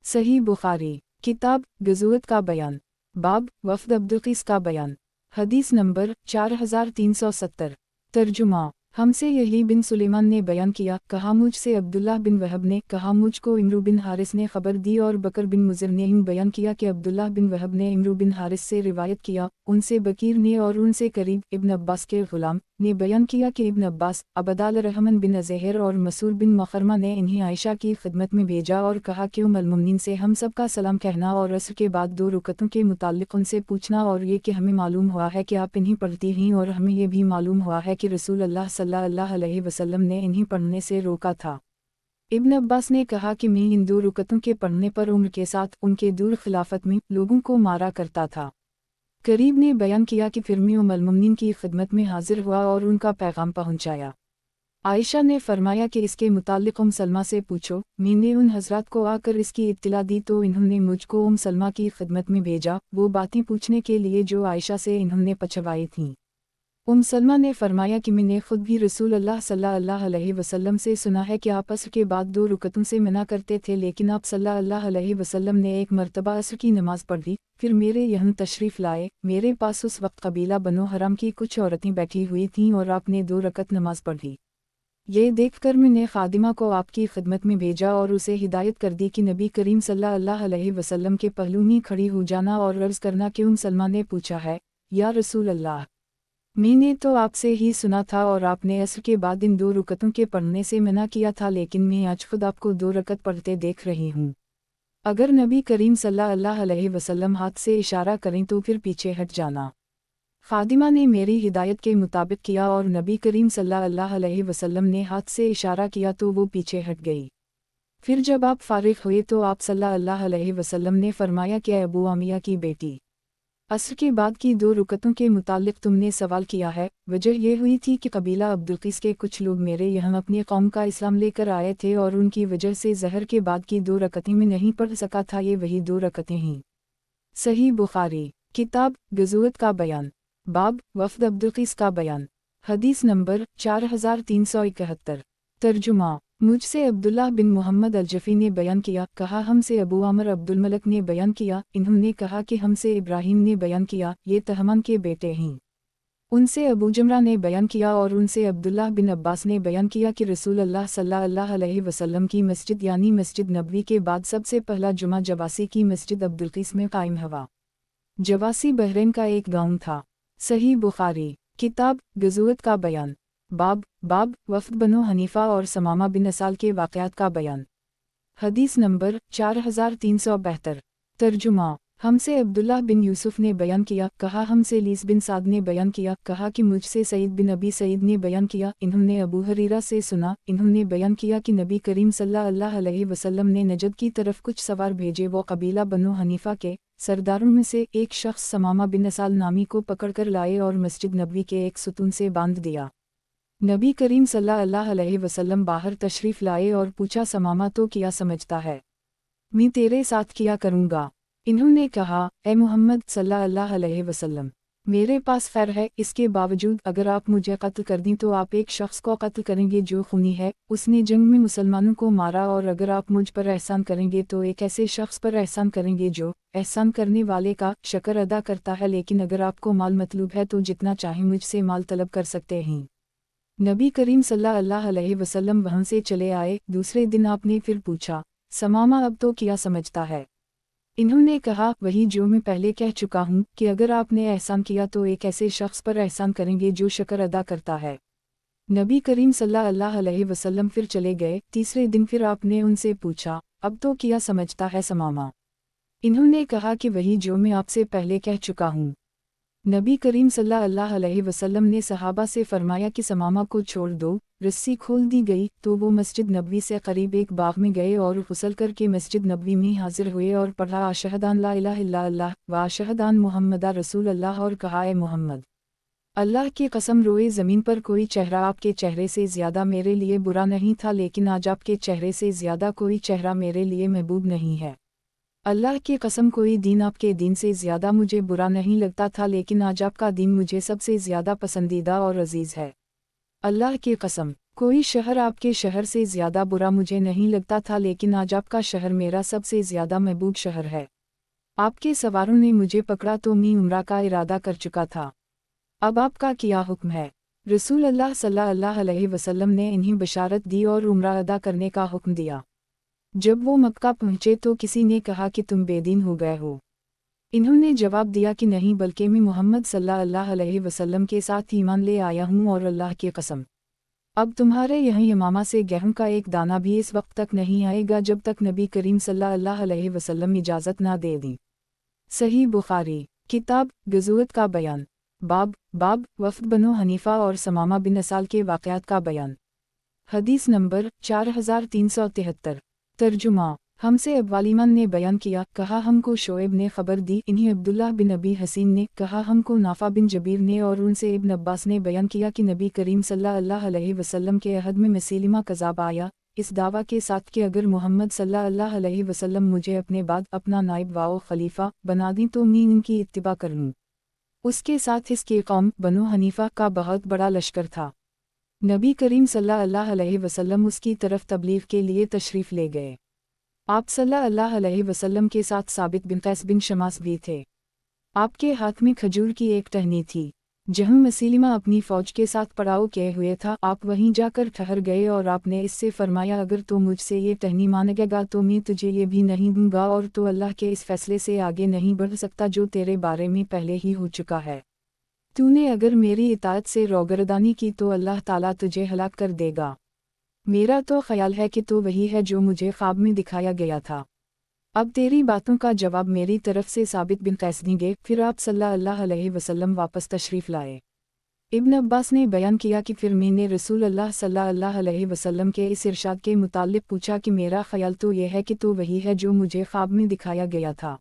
صحیح بخاری، کتاب غزوت کا بیان، باب وفد عبدالقیس کا بیان، حدیث نمبر 4370۔ ترجمہ: ہم سے یحییٰ بن سلیمان نے بیان کیا، کہا مجھ سے عبداللہ بن وہب نے، کہا مجھ کو عمرو بن حارث نے خبر دی، اور بکر بن مضر نے بیان کیا کہ عبداللہ بن وہب نے عمرو بن حارث سے روایت کیا، ان سے بکیر نے اور ان سے قریب ابن عباس کے غلام نے بیان کیا کہ ابن عباس، عبدال الرحمن بن ازہر اور مسعود بن مخرمہ نے انہیں عائشہ کی خدمت میں بھیجا اور کہا کہ ام المؤمنین سے ہم سب کا سلام کہنا اور عصر کے بعد 2 رکعتوں کے متعلق ان سے پوچھنا، اور یہ کہ ہمیں معلوم ہوا ہے کہ آپ انہیں پڑھتی ہیں، اور ہمیں یہ بھی معلوم ہوا ہے کہ رسول اللہ صلی اللہ علیہ وسلم نے انہیں پڑھنے سے روکا تھا۔ ابن عباس نے کہا کہ میں ان 2 رکعتوں کے پڑھنے پر عمر کے ساتھ ان کے دور خلافت میں لوگوں کو مارا کرتا تھا۔ قریب نے بیان کیا کہ پھر میں ام المؤمنین کی خدمت میں حاضر ہوا اور ان کا پیغام پہنچایا۔ عائشہ نے فرمایا کہ اس کے متعلق ام سلمہ سے پوچھو۔ میں نے ان حضرات کو آ کر اس کی اطلاع دی تو انہوں نے مجھ کو ام سلمہ کی خدمت میں بھیجا، وہ باتیں پوچھنے کے لیے جو عائشہ سے انہوں نے پچھوائی تھیں۔ ام سلمہ نے فرمایا کہ میں نے خود بھی رسول اللہ صلی اللہ علیہ وسلم سے سنا ہے کہ آپ عصر کے بعد 2 رکعتوں سے منع کرتے تھے، لیکن آپ صلی اللہ علیہ وسلم نے ایک مرتبہ عصر کی نماز پڑھی، پھر میرے یہاں تشریف لائے۔ میرے پاس اس وقت قبیلہ بنو حرام کی کچھ عورتیں بیٹھی ہوئی تھیں اور آپ نے 2 رکعت نماز پڑھی۔ یہ دیکھ کر میں نے خادمہ کو آپ کی خدمت میں بھیجا اور اسے ہدایت کر دی کہ نبی کریم صلی اللہ علیہ وسلم کے پہلو میں کھڑی ہو جانا اور عرض کرنا کہ ام سلمہ نے پوچھا ہے، یا رسول اللہ، میں نے تو آپ سے ہی سنا تھا اور آپ نے عصر کے بعد ان 2 رکعتوں کے پڑھنے سے منع کیا تھا، لیکن میں آج خود آپ کو 2 رکعت پڑھتے دیکھ رہی ہوں۔ اگر نبی کریم صلی اللہ علیہ وسلم ہاتھ سے اشارہ کریں تو پھر پیچھے ہٹ جانا۔ خادمہ نے میری ہدایت کے مطابق کیا اور نبی کریم صلی اللہ علیہ وسلم نے ہاتھ سے اشارہ کیا تو وہ پیچھے ہٹ گئی۔ پھر جب آپ فارغ ہوئے تو آپ صلی اللہ علیہ وسلم نے فرمایا کہ اے ابو عامیہ کی بیٹی، عصر کے بعد کی 2 رکعتوں کے متعلق تم نے سوال کیا ہے، وجہ یہ ہوئی تھی کہ قبیلہ عبدالقیس کے کچھ لوگ میرے یہاں اپنی قوم کا اسلام لے کر آئے تھے اور ان کی وجہ سے ظہر کے بعد کی 2 رکعتیں میں نہیں پڑھ سکا تھا، یہ وہی 2 رکعتیں ہیں۔ صحیح بخاری، کتاب غزوت کا بیان، باب وفد عبدالقیس کا بیان، حدیث نمبر 4371۔ ترجمہ: مجھ سے عبداللہ بن محمد الجفی نے بیان کیا، کہا ہم سے ابو عمر عبد الملک نے بیان کیا، انہوں نے کہا کہ ہم سے ابراہیم نے بیان کیا، یہ تہمان کے بیٹے ہیں۔ ان سے ابو جمرہ نے بیان کیا اور ان سے عبداللہ بن عباس نے بیان کیا کہ رسول اللہ صلی اللہ علیہ وسلم کی مسجد یعنی مسجد نبوی کے بعد سب سے پہلا جمعہ جواسی کی مسجد عبدالقیس میں قائم ہوا۔ جواسی بحرین کا ایک گاؤں تھا۔ صحیح بخاری، کتاب غزوت کا بیان، باب وفد بنو حنیفہ اور ثمامہ بن اسال کے واقعات کا بیان، حدیث نمبر 4372۔ ترجمہ: ہم سے عبداللہ بن یوسف نے بیان کیا، کہا ہم سے لیث بن سعد نے بیان کیا، کہا کہ مجھ سے سعید بن ابی سعید نے بیان کیا، انہوں نے ابو ہریرہ سے سنا، انہوں نے بیان کیا کہ نبی کریم صلی اللہ علیہ وسلم نے نجد کی طرف کچھ سوار بھیجے، وہ قبیلہ بنو حنیفہ کے سرداروں میں سے ایک شخص ثمامہ بن اسال نامی کو پکڑ کر لائے اور مسجد نبوی کے ایک ستون سے باندھ دیا۔ نبی کریم صلی اللہ علیہ وسلم باہر تشریف لائے اور پوچھا، ثمامہ تو کیا سمجھتا ہے؟ میں تیرے ساتھ کیا کروں گا؟ انہوں نے کہا، اے محمد صلی اللہ علیہ وسلم، میرے پاس خیر ہے، اس کے باوجود اگر آپ مجھے قتل کر دیں تو آپ ایک شخص کو قتل کریں گے جو خونی ہے، اس نے جنگ میں مسلمانوں کو مارا، اور اگر آپ مجھ پر احسان کریں گے تو ایک ایسے شخص پر احسان کریں گے جو احسان کرنے والے کا شکر ادا کرتا ہے، لیکن اگر آپ کو مال مطلوب ہے تو جتنا چاہیں مجھ سے مال طلب کر سکتے ہیں۔ نبی کریم صلی اللہ علیہ وسلم وہاں سے چلے آئے۔ دوسرے دن آپ نے پھر پوچھا، ثمامہ اب تو کیا سمجھتا ہے؟ انہوں نے کہا، وہی جو میں پہلے کہہ چکا ہوں کہ اگر آپ نے احسان کیا تو ایک ایسے شخص پر احسان کریں گے جو شکر ادا کرتا ہے۔ نبی کریم صلی اللہ علیہ وسلم پھر چلے گئے۔ تیسرے دن پھر آپ نے ان سے پوچھا، اب تو کیا سمجھتا ہے ثمامہ؟ انہوں نے کہا کہ وہی جو میں آپ سے پہلے کہہ چکا ہوں۔ नबी करीम सल्लल्लाहु अलैहि वसल्लम ने सहाबा से फरमाया कि समामा को छोड़ दो। रस्सी खोल दी गई तो वो मस्जिद नबवी से करीब एक बाग में गए और गुस्ल करके मस्जिद नबवी में हाजिर हुए और पढ़ा अशहदान ला इलाहा इल्लल्लाह व अशहदान मुहम्मदा रसूल अल्लाह और कहा ए मोहम्मद, अल्लाह की कसम रोए ज़मीन पर कोई चेहरा आपके चेहरे से ज़्यादा मेरे लिए बुरा नहीं था, लेकिन आज आपके चेहरे से ज़्यादा कोई चेहरा मेरे लिए महबूब नहीं है। अल्लाह की कसम कोई दीन आपके दीन से ज़्यादा मुझे बुरा नहीं लगता था, लेकिन आज आपका दीन मुझे सबसे ज़्यादा पसंदीदा और अजीज़ है। अल्लाह की कसम कोई शहर आपके शहर से ज़्यादा बुरा मुझे नहीं लगता था, लेकिन आज आपका शहर मेरा सबसे ज़्यादा महबूब शहर है। आपके सवारों ने मुझे पकड़ा तो मैं उम्रा का इरादा कर चुका था। अब आपका क्या हुक्म है? रसूल अल्लाह सल्लल्लाहु अलैहि वसल्लम ने इन्हें बशारत दी और उम्रा अदा करने का हुक्म दिया। जब वो मक्का पहुँचे तो किसी ने कहा कि तुम बेदीन हो गए हो। इन्होंने जवाब दिया कि नहीं, बल्कि मैं मोहम्मद सल्लल्लाहु अलैहि वसल्लम के साथ ईमान ले आया हूँ और अल्लाह की कसम अब तुम्हारे यहाँ यमामा से गेहूं का एक दाना भी इस वक्त तक नहीं आएगा जब तक नबी करीम सल्लल्लाहु अलैहि वसल्लम इजाज़त ना दे दी। सही बुखारी किताब गज़वत का बयान बाब वफ़द बनो हनीफ़ा और समामा बिन असाल के वाक़यात का बयान। हदीस नंबर 4373। तर्जुमा हमसे अब्वालिमान ने बयान किया, कहा हमको शोएब ने खबर दी, इन्हें अब्दुल्लाह बिन अबी हसीन ने कहा, हमको नाफा बिन जबीर ने और उनसे इब्न अब्बास ने बयान किया कि नबी करीम सल्लल्लाहु अलैहि वसल्लम के अहद में मसीलिमा कज़ाब आया, इस दावा के साथ कि अगर मोहम्मद सल्लल्लाहु अलैहि वसल्लम मुझे अपने बाद अपना नाइब वाओ खलीफा बना दी तो मैं इनकी इत्तिबा कर लूँ। उसके साथ इसकी कौम बनो हनीफा का बहुत बड़ा लश्कर था। नबी करीम सल्लल्लाहु अलैहि वसल्लम उसकी तरफ तबलीग के लिए तशरीफ़ ले गए। आप सल्लल्लाहु अलैहि वसल्लम के साथ साबित बिन कैस बिन शमास भी थे। आपके हाथ में खजूर की एक टहनी थी। जहाँ मसीलिमा अपनी फ़ौज के साथ पड़ाव किए हुए था, आप वहीं जाकर ठहर गए और आपने इससे फरमाया, अगर तो मुझसे ये टहनी मांगेगा तो मैं तुझे ये भी नहीं दूंगा, और तो अल्लाह के इस फैसले से आगे नहीं बढ़ सकता जो तेरे बारे में पहले ही हो चुका है। तूने अगर मेरी इताअत से रोगरदानी की तो अल्लाह ताला तुझे हलाक कर देगा। मेरा तो ख्याल है कि तो वही है जो मुझे ख्वाब में दिखाया गया था। अब तेरी बातों का जवाब मेरी तरफ से साबित बिन कैस देंगे। फिर आप सल्लल्लाहु अलैहि वसल्लम वापस तशरीफ़ लाए। इब्न अब्बास ने बयान किया कि फिर मैंने रसूल अल्लाह सल्लल्लाहु अलैहि वसल्लम के इस इरशाद के मुताल्लिक़ पूछा कि मेरा ख्याल तो यह है कि तो वही है जो मुझे ख्वाब में दिखाया गया था।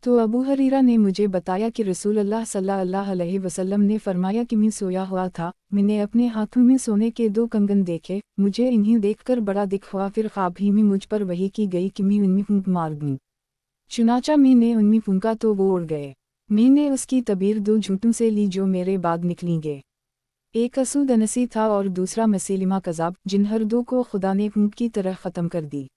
तो अबू हरीरा ने मुझे बताया कि रसूल अल्लाह सल्लल्लाहु अलैहि वसल्लम ने फरमाया कि मैं सोया हुआ था, मैंने अपने हाथों में सोने के 2 कंगन देखे, मुझे इन्हें देखकर बड़ा दुख हुआ। फिर ख्वाब ही में मुझ पर वही की गई कि मैं उनमें फूंक मार दूँ। चुनाचा मैंने उनमें फूंका तो वो उड़ गए। मैंने उसकी तबीर 2 झूठों से ली जो मेरे बाद निकलेंगे। एक असूद अनसी था और दूसरा मसीलिमा कज़ाब, जिन हर 2 को खुदा ने फूंक की तरह ख़त्म कर दी।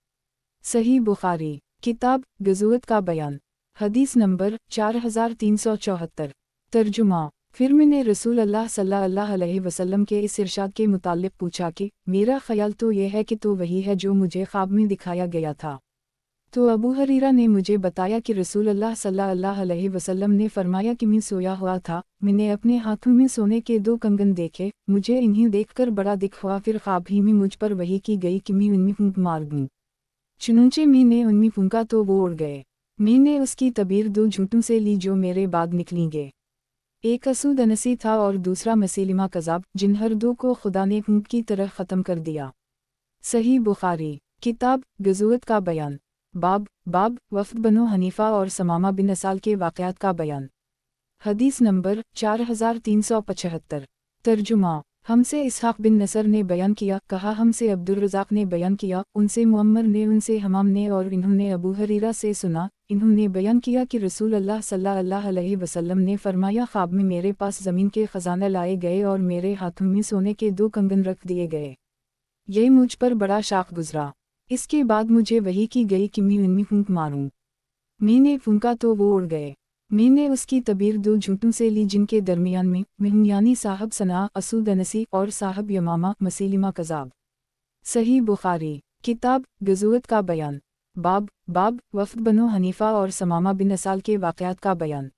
सही बुखारी किताब गज़वत का बयान। हदीस नंबर 4374। तर्जुमा फिर मैंने रसूल अल्लाह सल्लल्लाहु अलैहि वसल्लम के इस इरशाद के मुताल्लिक़ पूछा कि मेरा ख्याल तो यह है कि तो वही है जो मुझे ख्वाब में दिखाया गया था। तो अबू हरीरा ने मुझे बताया कि रसूल अल्लाह सल्लल्लाहु अलैहि वसल्लम ने फरमाया कि मैं सोया हुआ था, मैंने अपने हाथों में सोने के 2 कंगन देखे, मुझे इन्हें देखकर बड़ा दुख हुआ। फिर ख्वाब ही में मुझ पर वही की गई कि मैं उनमें फूंक मार दूँ। चुनांचे मैंने उनमें फूंका तो वो उड़ गए। मैंने उसकी तबीर 2 झूठों से ली जो मेरे बाद निकलेंगे। एक असूद अनसी था और दूसरा मसीलिमा कज़ाब, जिन हर 2 को खुदा ने फूंक की तरह ख़त्म कर दिया। सही बुखारी किताब गज़वत का बयान। बाब वफ़द बनो हनीफ़ा और समामा बिन असाल के वाक़यात का बयान। हदीस नंबर 4375। तर्जुमा हमसे इसहाक़ बिन नसर ने बयान किया, कहा हमसे अब्दुर्रज़ाक़ ने बयान किया, उनसे मुअम्मर ने, उनसे हमाम ने, और इन्होंने अबू हरीरा से सुना, इन्होंने बयान किया कि रसूल अल्लाह सल्लल्लाहु अलैहि वसल्लम ने फरमाया, ख्वाब में मेरे पास ज़मीन के ख़ज़ाने लाए गए और मेरे हाथों में सोने के 2 कंगन रख दिए गए। ये मुझ पर बड़ा शाख गुज़रा। इसके बाद मुझे वही की गई कि मैं उनमें फूंक मारूं। मैंने फूंका तो वो उड़ गए। मैंने उसकी तबीर 2 झूठों से ली जिनके दरमियान में मैं यानी साहब सना असूद अनसी और साहब यमामा मसीलिमा कज़ाब। सही बुखारी किताब गज़वत का बयान। बाब वफ़द बनो हनीफ़ा और समामा बिन असाल के वाक़यात का बयान।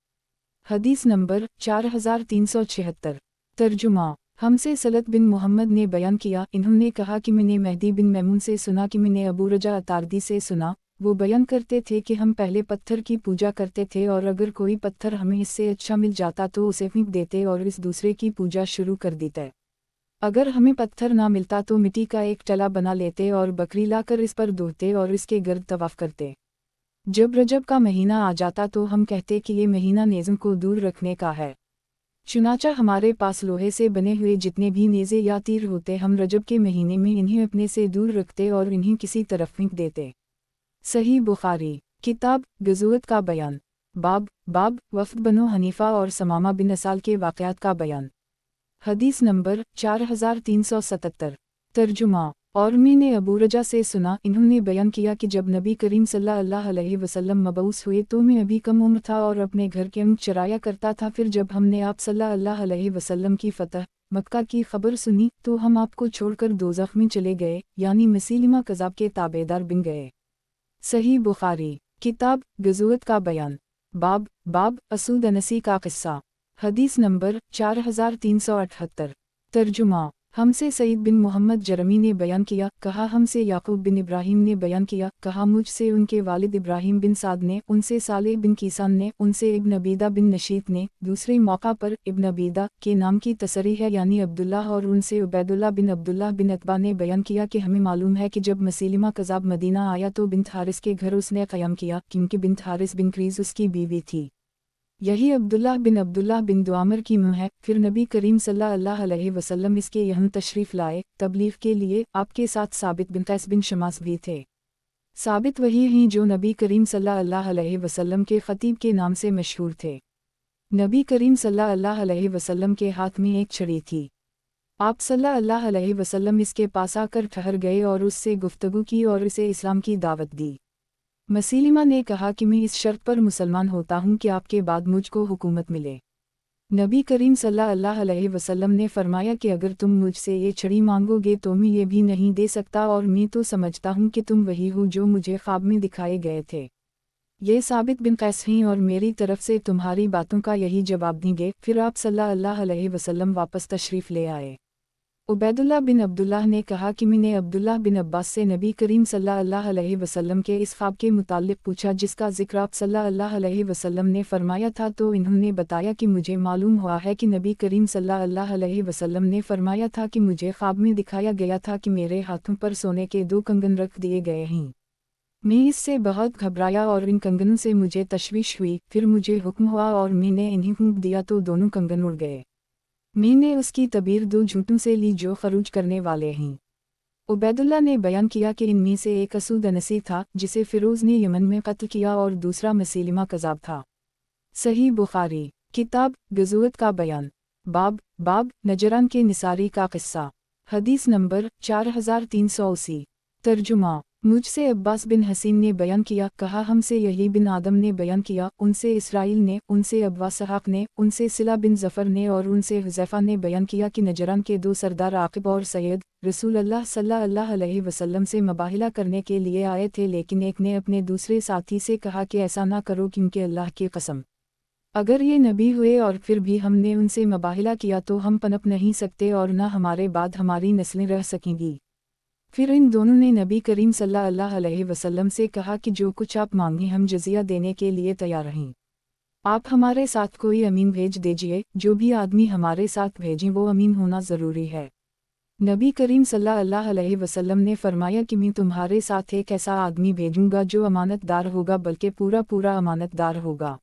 हदीस नंबर 4376। तर्जुमा हमसे सलत बिन मोहम्मद ने बयान किया, इन्होंने कहा कि मैंने मेहदी बिन मैमून से सुना कि मैंने अबू रजा अतारदी से सुना, वो बयान करते थे कि हम पहले पत्थर की पूजा करते थे और अगर कोई पत्थर हमें इससे अच्छा मिल जाता तो उसे फेंक देते और इस दूसरे की पूजा शुरू कर देते। अगर हमें पत्थर ना मिलता तो मिट्टी का एक टला बना लेते और बकरी लाकर इस पर धोते और इसके गर्द तवाफ करते। जब रजब का महीना आ जाता तो हम कहते कि ये महीना नेज़ों को दूर रखने का है। चुनाचा हमारे पास लोहे से बने हुए जितने भी नेज़े या तीर होते हम रजब के महीने में इन्हें अपने से दूर रखते और इन्हें किसी तरफ फेंक देते। सही बुखारी किताब गज़वत का बयान बाब वफ़द बनो हनीफ़ा और समामा बिन असाल के वाक़यात का बयान। हदीस नंबर 4377। तर्जुमा और मैंने अबू रजा से सुना, इन्होंने बयान किया कि जब नबी करीम सल्लल्लाहु अलैहि वसल्लम मबऊस हुए तो मैं अभी कम उम्र था और अपने घर के ऊँट चराया करता था। फिर जब हमने आप सल्लल्लाहु अलैहि वसल्लम की फ़तह मक्का की खबर सुनी तो हम आपको छोड़कर दोज़ख में चले गए, यानी मसीलिमा कज़ाब के ताबेदार बन गए। सही बुखारी किताब गज़वत का बयान बाब असूद अनसी का क़िस्सा। हदीस नंबर 4378। तर्जुमा हमसे सईद बिन मोहम्मद जरमी ने बयान किया, कहा हमसे याकूब बिन इब्राहिम ने बयान किया, कहा मुझसे उनके वालिद इब्राहिम बिन साद ने, उनसे सालेह बिन कीसान ने, उनसे इब्न अबीदा बिन नशीत ने। दूसरे मौका पर इब्न अबीदा के नाम की तसरीह है यानी अब्दुल्लाह, और उनसे उबैदुल्लाह बिन अब्दुल्लाह बिन अतबा ने बयान किया कि हमें मालूम है कि जब मसीलिमा कज़ाब मदीना आया तो बिन्त हारिस के घर उसने क़याम किया, क्योंकि बिन्त हारिस बिन क्रीज़ उसकी बीवी थी। यही अब्दुल्लाह बिन दुआमर की मुँह है। फिर नबी करीम सल्लल्लाहु अलैहि वसल्लम इसके यहाँ तशरीफ़ लाए तबलीग़ के लिए। आपके साथ साबित बिन कैस बिन शमास भी थे। साबित वही हैं जो नबी करीम सल्लल्लाहु अलैहि वसल्लम के ख़तीब के नाम से मशहूर थे। नबी करीम सल्लल्लाहु अलैहि वसल्लम के हाथ में एक छड़ी थी। आप सल्लल्लाहु अलैहि वसल्लम इसके पास आकर ठहर गए और उससे गुफ्तगू की और इसे इस्लाम की दावत दी। मसीलिमा ने कहा कि मैं इस शर्त पर मुसलमान होता हूँ कि आपके बाद मुझको हुकूमत मिले। नबी करीम सल्लल्लाहु अलैहि वसल्लम ने फरमाया कि अगर तुम मुझसे ये छड़ी मांगोगे तो मैं ये भी नहीं दे सकता, और मैं तो समझता हूँ कि तुम वही हो जो मुझे ख्वाब में दिखाए गए थे। ये साबित बिन कैस हैं और मेरी तरफ से तुम्हारी बातों का यही जवाब देंगे। फिर आप सल्लल्लाहु अलैहि वसल्लम वापस तशरीफ़ ले आए। उबैदुल्लाह बिन अब्दुल्लाह ने कहा कि मैंने अब्दुल्लाह बिन अब्बास से नबी करीम सल्लल्लाहु अलैहि वसल्लम के इस ख्वाब के मुताल्लिक़ पूछा जिसका ज़िक्र आप सल्लल्लाहु अलैहि वसल्लम ने फरमाया था, तो इन्होंने बताया कि मुझे मालूम हुआ है कि नबी करीम सल्लल्लाहु अलैहि वसल्लम ने फरमाया था कि मुझे ख्वाब में दिखाया गया था कि मेरे हाथों पर सोने के 2 कंगन रख दिए गए हैं। मैं इससे बहुत घबराया और इन कंगनों से मुझे तशवीश हुई। फिर मुझे हुक्म हुआ और मैंने इन्हें फूंक दिया तो दोनों कंगन उड़ गए। मैंने उसकी तबीर 2 झूठों से ली जो खरूज करने वाले हैं। उबैदुल्लाह ने बयान किया कि इनमें से एक असूद अनसी था जिसे फ़िरोज़ ने यमन में कत्ल किया और दूसरा मसीलिमा कज़ाब था। सही बुखारी किताब गज़वत का बयान बाब नजरान के निसारी का क़िस्सा। हदीस नंबर 4380। तर्जुमा मुझसे अब्बास बिन हसीन ने बयान किया, कहा हमसे यही बिन आदम ने बयान किया, उनसे इसराइल ने, उनसे अब्वा सहाक ने, उनसे सिला बिन ज़फ़र ने और उनसे हुज़ैफ़ा ने बयान किया कि नजरान के 2 सरदार आक़िब और सैयद रसूल अल्लाह सल्लल्लाहु अलैहि वसल्लम से मुबाहिला करने के लिए आए थे, लेकिन एक ने अपने दूसरे साथी से कहा कि ऐसा ना करो, क्योंकि अल्लाह की कसम अगर ये नबी हुए और फिर भी हमने उनसे मुबाहिला किया तो हम पनप नहीं सकते और न हमारे बाद हमारी नस्लें रह सकेंगी। फिर इन दोनों ने नबी करीम सल्लल्लाहु अलैहि वसल्लम से कहा कि जो कुछ आप मांगें हम जजिया देने के लिए तैयार हैं। आप हमारे साथ कोई अमीन भेज दीजिए, जो भी आदमी हमारे साथ भेजें वो अमीन होना ज़रूरी है। नबी करीम सल्लल्लाहु अलैहि वसल्लम ने फरमाया कि मैं तुम्हारे साथ एक ऐसा आदमी भेजूंगा जो अमानतदार होगा, बल्कि पूरा अमानतदार होगा।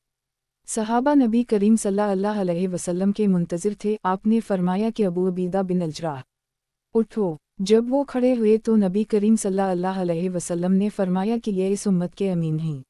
सहाबा नबी करीम सल्लल्लाहु अलैहि वसल्लम के मुंतज़िर थे। आपने फरमाया कि अबू अबीदा बिन अजराह उठो। जब वो खड़े हुए तो नबी करीम सल्लल्लाहु अलैहि वसल्लम ने फरमाया कि ये इस उम्मत के अमीन हैं।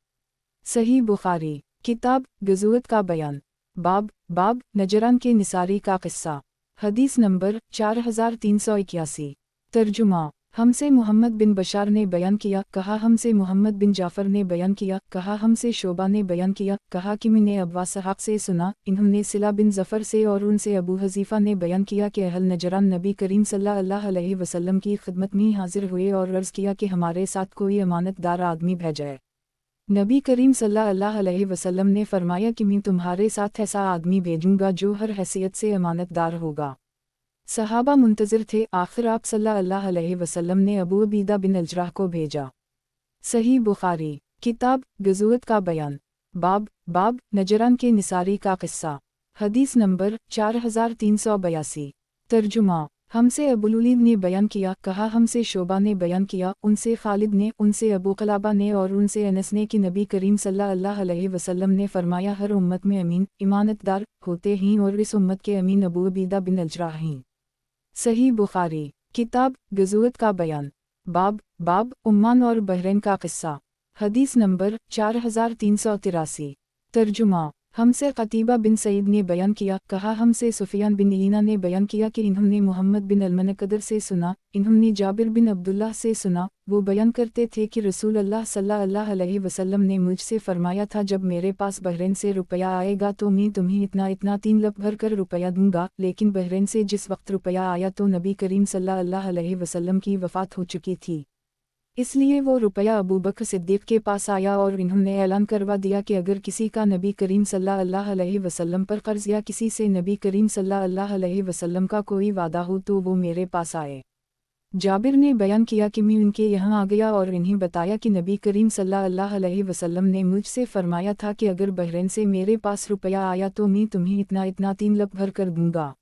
सही बुखारी किताब गज़वत का बयान बाब नजरान के निसारी का क़िस्सा। हदीस नंबर 4381। तर्जुमा हमसे मोहम्मद बिन बशार ने बयान किया, कहा हमसे मोहम्मद बिन जाफ़र ने बयान किया, कहा हमसे शोबा ने बयान किया, कहा कि मैंने अब्वा सहाक से सुना, इन्होंने सिला बिन ज़फ़र से और उनसे अबू हज़ीफ़ा ने बयान किया कि अहल नजरान नबी करीम सल्लल्लाहु अलैहि वसल्लम की खिदमत में हाजिर हुए और अर्ज़ किया कि हमारे साथ कोई अमानतदार आदमी भेजाए। नबी करीम सल्लल्लाहु अलैहि वसल्लम ने फरमाया कि मैं तुम्हारे साथ ऐसा आदमी भेजूंगा जो हर हैसियत से अमानतदार होगा। सहाबा मुंतज़िर थे। आखिर आप सल्लल्लाहु अलैहि वसल्लम ने अबू अबीदा बिन अजराह को भेजा। صحیح بخاری کتاب غزوت کا بیان باب نجران کے نصاری کا قصہ حدیث نمبر 4382 ترجمہ ہم سے ابوالولید نے بیان کیا کہا ہم سے شعبہ نے بیان کیا ان سے خالد نے ان سے ابو قلابہ نے اور ان سے انس نے کہ نبی کریم صلی اللہ علیہ وسلم نے فرمایا ہر امت میں امین امانت دار ہوتے ہیں اور اس امت کے امین ابو عبیدہ بن الجراح ہیں۔ صحیح بخاری کتاب غزوت کا بیان باب عمان اور بحرین کا قصہ حدیث نمبر 4383 ترجمہ ہم سے قتیبہ بن سعید نے بیان کیا کہا ہم سے سفیان بن عیینہ نے بیان کیا کہ انہوں نے محمد بن المنقدر سے سنا انہوں نے جابر بن عبداللہ سے سنا وہ بیان کرتے تھے کہ رسول اللہ صلی اللہ علیہ وسلم نے مجھ سے فرمایا تھا جب میرے پاس بحرین سے روپیہ آئے گا تو میں تمہیں اتنا 3 لپ بھر کر روپیہ دوں گا، لیکن بحرین سے جس وقت روپیہ آیا تو نبی کریم صلی اللہ علیہ وسلم کی وفات ہو چکی تھی، اس لیے وہ روپیہ ابوبکر صدیق کے پاس آیا اور انہوں نے اعلان کروا دیا کہ اگر کسی کا نبی کریم صلی اللہ علیہ وسلم پر قرض یا کسی سے نبی کریم صلی اللہ علیہ وسلم کا کوئی وعدہ ہو تو وہ میرے پاس آئے۔ جابر نے بیان کیا کہ میں ان کے یہاں آ گیا اور انہیں بتایا کہ نبی کریم صلی اللہ علیہ وسلم نے مجھ سے فرمایا تھا کہ اگر بحرین سے میرے پاس روپیہ آیا تو میں تمہیں اتنا 3 لپ بھر کر دوں گا۔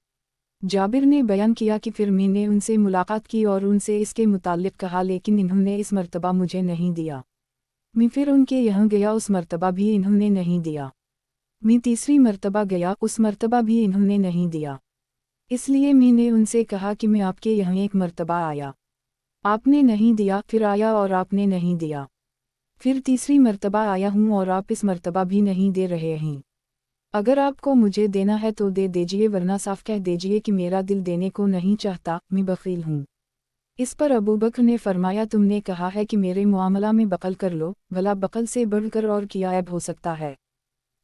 جابر نے بیان کیا کہ پھر میں نے ان سے ملاقات کی اور ان سے اس کے متعلق کہا لیکن انہوں نے اس مرتبہ مجھے نہیں دیا۔ میں پھر ان کے یہاں گیا، اس مرتبہ بھی انہوں نے نہیں دیا۔ میں تیسری مرتبہ گیا، اس مرتبہ بھی انہوں نے نہیں دیا۔ اس لیے میں نے ان سے کہا کہ میں آپ کے یہاں ایک مرتبہ آیا، آپ نے نہیں دیا، پھر آیا اور آپ نے نہیں دیا، پھر تیسری مرتبہ آیا ہوں اور آپ اس مرتبہ بھی نہیں دے رہے ہیں۔ اگر آپ کو مجھے دینا ہے تو دے دیجئے ورنہ صاف کہہ دیجئے کہ میرا دل دینے کو نہیں چاہتا، میں بخیل ہوں۔ اس پر ابوبکر نے فرمایا تم نے کہا ہے کہ میرے معاملہ میں بخل کر لو، بھلا بخل سے بڑھ کر اور کیا عیب ہو سکتا ہے۔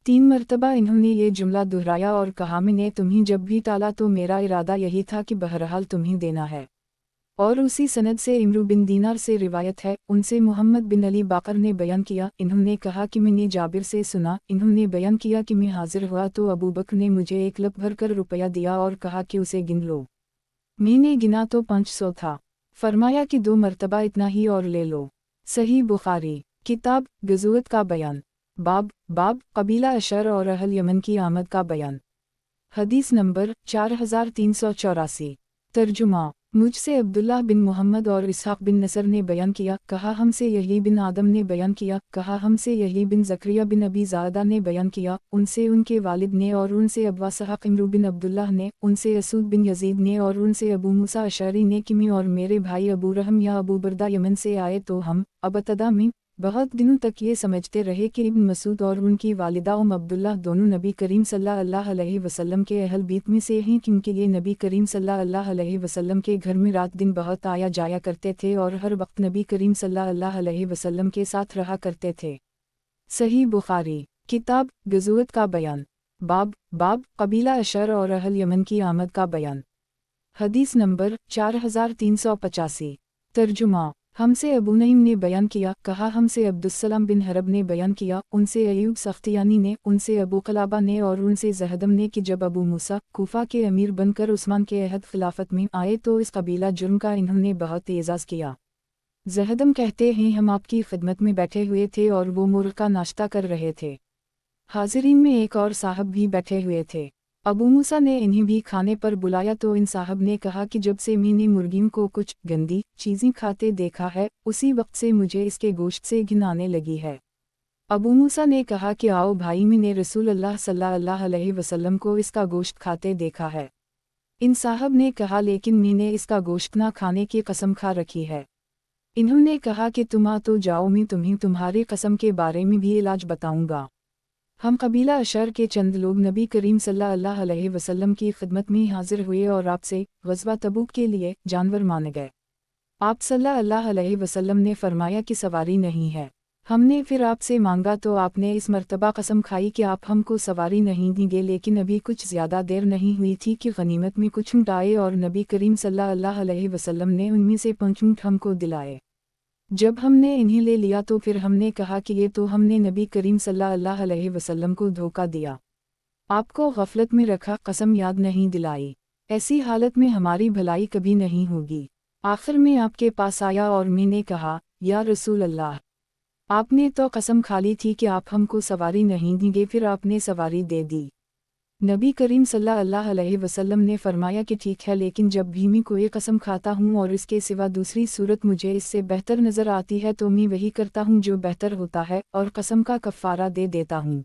3 مرتبہ انہوں نے یہ جملہ دہرایا اور کہا میں نے تمہیں جب بھی ٹالا تو میرا ارادہ یہی تھا کہ بہرحال تمہیں دینا ہے۔ اور اسی سند سے عمرو بن دینار سے روایت ہے، ان سے محمد بن علی باقر نے بیان کیا انہوں نے کہا کہ میں نے جابر سے سنا، انہوں نے بیان کیا کہ میں حاضر ہوا تو ابوبکر نے مجھے 1 لپ بھر کر روپیہ دیا اور کہا کہ اسے گن لو۔ میں نے گنا تو 500 تھا، فرمایا کہ 2 مرتبہ اتنا ہی اور لے لو۔ صحیح بخاری کتاب غزوت کا بیان باب قبیلہ اشر اور اہل یمن کی آمد کا بیان حدیث نمبر 4384 ترجمہ مجھ سے عبداللہ بن محمد اور اسحاق بن نصر نے بیان کیا کہا ہم سے یحییٰ بن آدم نے بیان کیا کہا ہم سے یحییٰ بن زکریا بن ابی زائدہ نے بیان کیا ان سے ان کے والد نے اور ان سے ابو اسحاق عمرو بن عبداللہ نے ان سے اسود بن یزید نے اور ان سے ابو موسیٰ اشعری نے کہ میں اور میرے بھائی ابو رحم یا ابو بردہ یمن سے آئے تو ہم ابتدا میں بہت دنوں تک یہ سمجھتے رہے کہ ابن مسعود اور ان کی والدہ عبداللہ دونوں نبی کریم صلی اللہ علیہ وسلم کے اہل بیت میں سے ہیں، کیونکہ یہ نبی کریم صلی اللہ علیہ وسلم کے گھر میں رات دن بہت آیا جایا کرتے تھے اور ہر وقت نبی کریم صلی اللہ علیہ وسلم کے ساتھ رہا کرتے تھے۔ صحیح بخاری کتاب غزوت کا بیان باب قبیلہ اشر اور اہل یمن کی آمد کا بیان حدیث نمبر 4385 ترجمہ ہم سے ابو نعیم نے بیان کیا کہا ہم سے عبدالسلام بن حرب نے بیان کیا ان سے ایوب سختیانی نے ان سے ابو قلابہ نے اور ان سے زہدم نے کہ جب ابو موسیٰ کوفہ کے امیر بن کر عثمان کے عہد خلافت میں آئے تو اس قبیلہ جرم کا انہوں نے بہت اعزاز کیا۔ زہدم کہتے ہیں ہم آپ کی خدمت میں بیٹھے ہوئے تھے اور وہ مرغ کا ناشتہ کر رہے تھے، حاضرین میں ایک اور صاحب بھی بیٹھے ہوئے تھے، ابو موسیٰ نے انہیں بھی کھانے پر بلایا تو ان صاحب نے کہا کہ جب سے میں نے مرغیوں کو کچھ گندی چیزیں کھاتے دیکھا ہے اسی وقت سے مجھے اس کے گوشت سے گھن آنے لگی ہے۔ ابو موسیٰ نے کہا کہ آؤ بھائی، میں نے رسول اللہ صلی اللہ علیہ وسلم کو اس کا گوشت کھاتے دیکھا ہے۔ ان صاحب نے کہا لیکن میں نے اس کا گوشت نہ کھانے کی قسم کھا رکھی ہے۔ انہوں نے کہا کہ تم آ تو جاؤ، میں تمہیں تمہاری قسم کے بارے میں بھی علاج بتاؤں گا۔ ہم قبیلہ اشر کے چند لوگ نبی کریم صلی اللہ علیہ وسلم کی خدمت میں حاضر ہوئے اور آپ سے غزوہ تبوک کے لیے جانور مانگ گئے۔ آپ صلی اللہ علیہ وسلم نے فرمایا کہ سواری نہیں ہے۔ ہم نے پھر آپ سے مانگا تو آپ نے اس مرتبہ قسم کھائی کہ آپ ہم کو سواری نہیں دیں گے، لیکن ابھی کچھ زیادہ دیر نہیں ہوئی تھی کہ غنیمت میں کچھ اونٹ آئے اور نبی کریم صلی اللہ علیہ وسلم نے ان میں سے 5 اونٹ ہم کو دلائے۔ جب ہم نے انہیں لے لیا تو پھر ہم نے کہا کہ یہ تو ہم نے نبی کریم صلی اللہ علیہ وسلم کو دھوکہ دیا، آپ کو غفلت میں رکھا، قسم یاد نہیں دلائی، ایسی حالت میں ہماری بھلائی کبھی نہیں ہوگی۔ آخر میں آپ کے پاس آیا اور میں نے کہا یا رسول اللہ، آپ نے تو قسم کھا لی تھی کہ آپ ہم کو سواری نہیں دیں گے، پھر آپ نے سواری دے دی۔ نبی کریم صلی اللہ علیہ وسلم نے فرمایا کہ ٹھیک ہے، لیکن جب بھی میں کوئی قسم کھاتا ہوں اور اس کے سوا دوسری صورت مجھے اس سے بہتر نظر آتی ہے تو میں وہی کرتا ہوں جو بہتر ہوتا ہے اور قسم کا کفارہ دے دیتا ہوں۔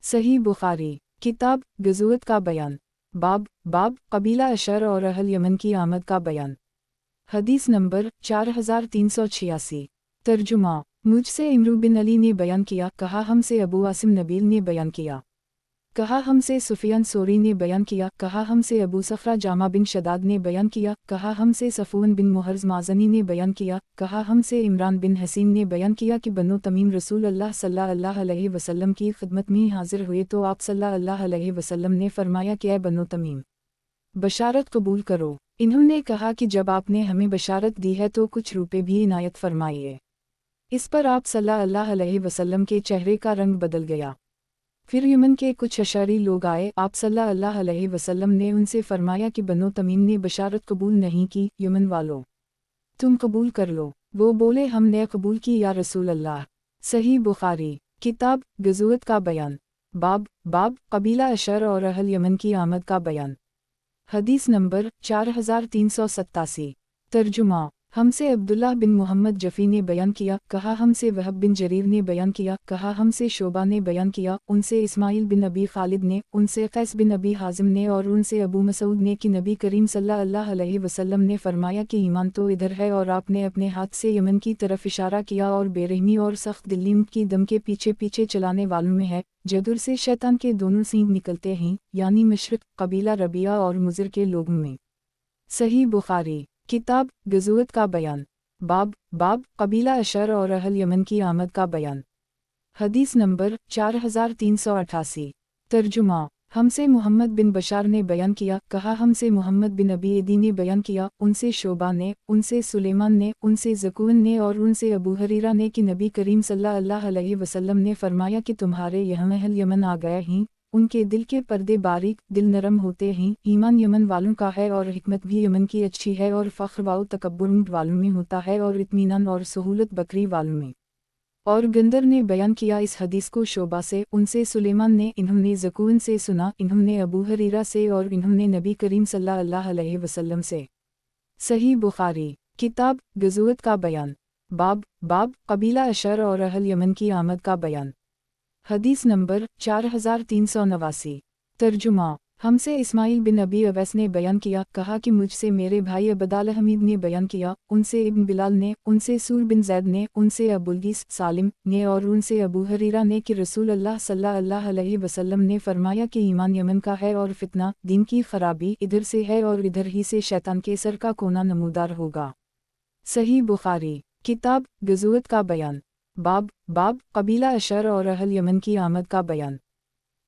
صحیح بخاری، کتاب غزوت کا بیان، باب قبیلہ اشر اور اہل یمن کی آمد کا بیان۔ حدیث نمبر 4386۔ ترجمہ، مجھ سے عمرو بن علی نے بیان کیا، کہا ہم سے ابو عاصم نبیل نے بیان کیا، کہا ہم سے سفیان ثوری نے بیان کیا، کہا ہم سے ابو صخرہ جامع بن شداد نے بیان کیا، کہا ہم سے صفوان بن محرز مازنی نے بیان کیا، کہا ہم سے عمران بن حسین نے بیان کیا کہ بنو تمیم رسول اللہ صلی اللہ علیہ وسلم کی خدمت میں حاضر ہوئے تو آپ صلی اللہ علیہ وسلم نے فرمایا کہ اے بنو تمیم، بشارت قبول کرو۔ انہوں نے کہا کہ جب آپ نے ہمیں بشارت دی ہے تو کچھ روپے بھی عنایت فرمائیے۔ اس پر آپ صلی اللہ علیہ وسلم کے چہرے کا رنگ بدل گیا۔ پھر یمن کے کچھ اشعری لوگ آئے، آپ صلی اللہ علیہ وسلم نے ان سے فرمایا کہ بنو تمیم نے بشارت قبول نہیں کی، یمن والوں تم قبول کر لو۔ وہ بولے ہم نے قبول کی یا رسول اللہ۔ صحیح بخاری، کتاب غزوت کا بیان، باب قبیلہ اشر اور اہل یمن کی آمد کا بیان۔ حدیث نمبر 4387۔ ترجمہ، ہم سے عبداللہ بن محمد جفی نے بیان کیا، کہا ہم سے وہب بن جریر نے بیان کیا، کہا ہم سے شعبہ نے بیان کیا، ان سے اسماعیل بن ابی خالد نے، ان سے قیس بن ابی حازم نے اور ان سے ابو مسعود نے کہ نبی کریم صلی اللہ علیہ وسلم نے فرمایا کہ ایمان تو ادھر ہے، اور آپ نے اپنے ہاتھ سے یمن کی طرف اشارہ کیا، اور بے رحمی اور سخت دلی کی دم کے پیچھے پیچھے چلانے والوں میں ہے، جدر سے شیطان کے دونوں سینگ نکلتے ہیں، یعنی مشرق قبیلہ ربیہ اور مضر کے لوگوں میں۔ صحیح بخاری، کتاب غزوت کا بیان، باب قبیلہ اشر اور اہل یمن کی آمد کا بیان۔ حدیث نمبر 4388۔ ترجمہ، ہم سے محمد بن بشار نے بیان کیا، کہا ہم سے محمد بن ابی عدی نے بیان کیا، ان سے شعبہ نے، ان سے سلیمان نے، ان سے ذکوان نے اور ان سے ابو ہریرہ نے کہ نبی کریم صلی اللہ علیہ وسلم نے فرمایا کہ تمہارے یہاں اہل یمن آ گئے ہیں، ان کے دل کے پردے باریک، دل نرم ہوتے ہیں، ایمان یمن والوں کا ہے اور حکمت بھی یمن کی اچھی ہے، اور فخر و تکبر اونٹ والوں میں ہوتا ہے اور اطمینان اور سہولت بکری والوں میں۔ اور گندر نے بیان کیا اس حدیث کو شعبہ سے، ان سے سلیمان نے، انہوں نے ذکوان سے سنا، انہوں نے ابو ہریرہ سے اور انہوں نے نبی کریم صلی اللہ علیہ وسلم سے۔ صحیح بخاری، کتاب غزوت کا بیان، باب قبیلہ اشر اور اہل یمن کی آمد کا بیان۔ حدیث نمبر 4389۔ ترجمہ، ہم سے اسماعیل بن ابی اویس نے بیان کیا، کہا کہ مجھ سے میرے بھائی عبداللہ حمید نے بیان کیا، ان سے ابن بلال نے، ان سے سور بن زید نے، ان سے ابوالگیس سالم نے اور ان سے ابو ہریرہ نے کہ رسول اللہ صلی اللہ علیہ وسلم نے فرمایا کہ ایمان یمن کا ہے اور فتنہ، دین کی خرابی ادھر سے ہے اور ادھر ہی سے شیطان کے سر کا کونا نمودار ہوگا۔ صحیح بخاری، کتاب غزوت کا بیان، باب قبیلہ اشر اور اہل یمن کی آمد کا بیان۔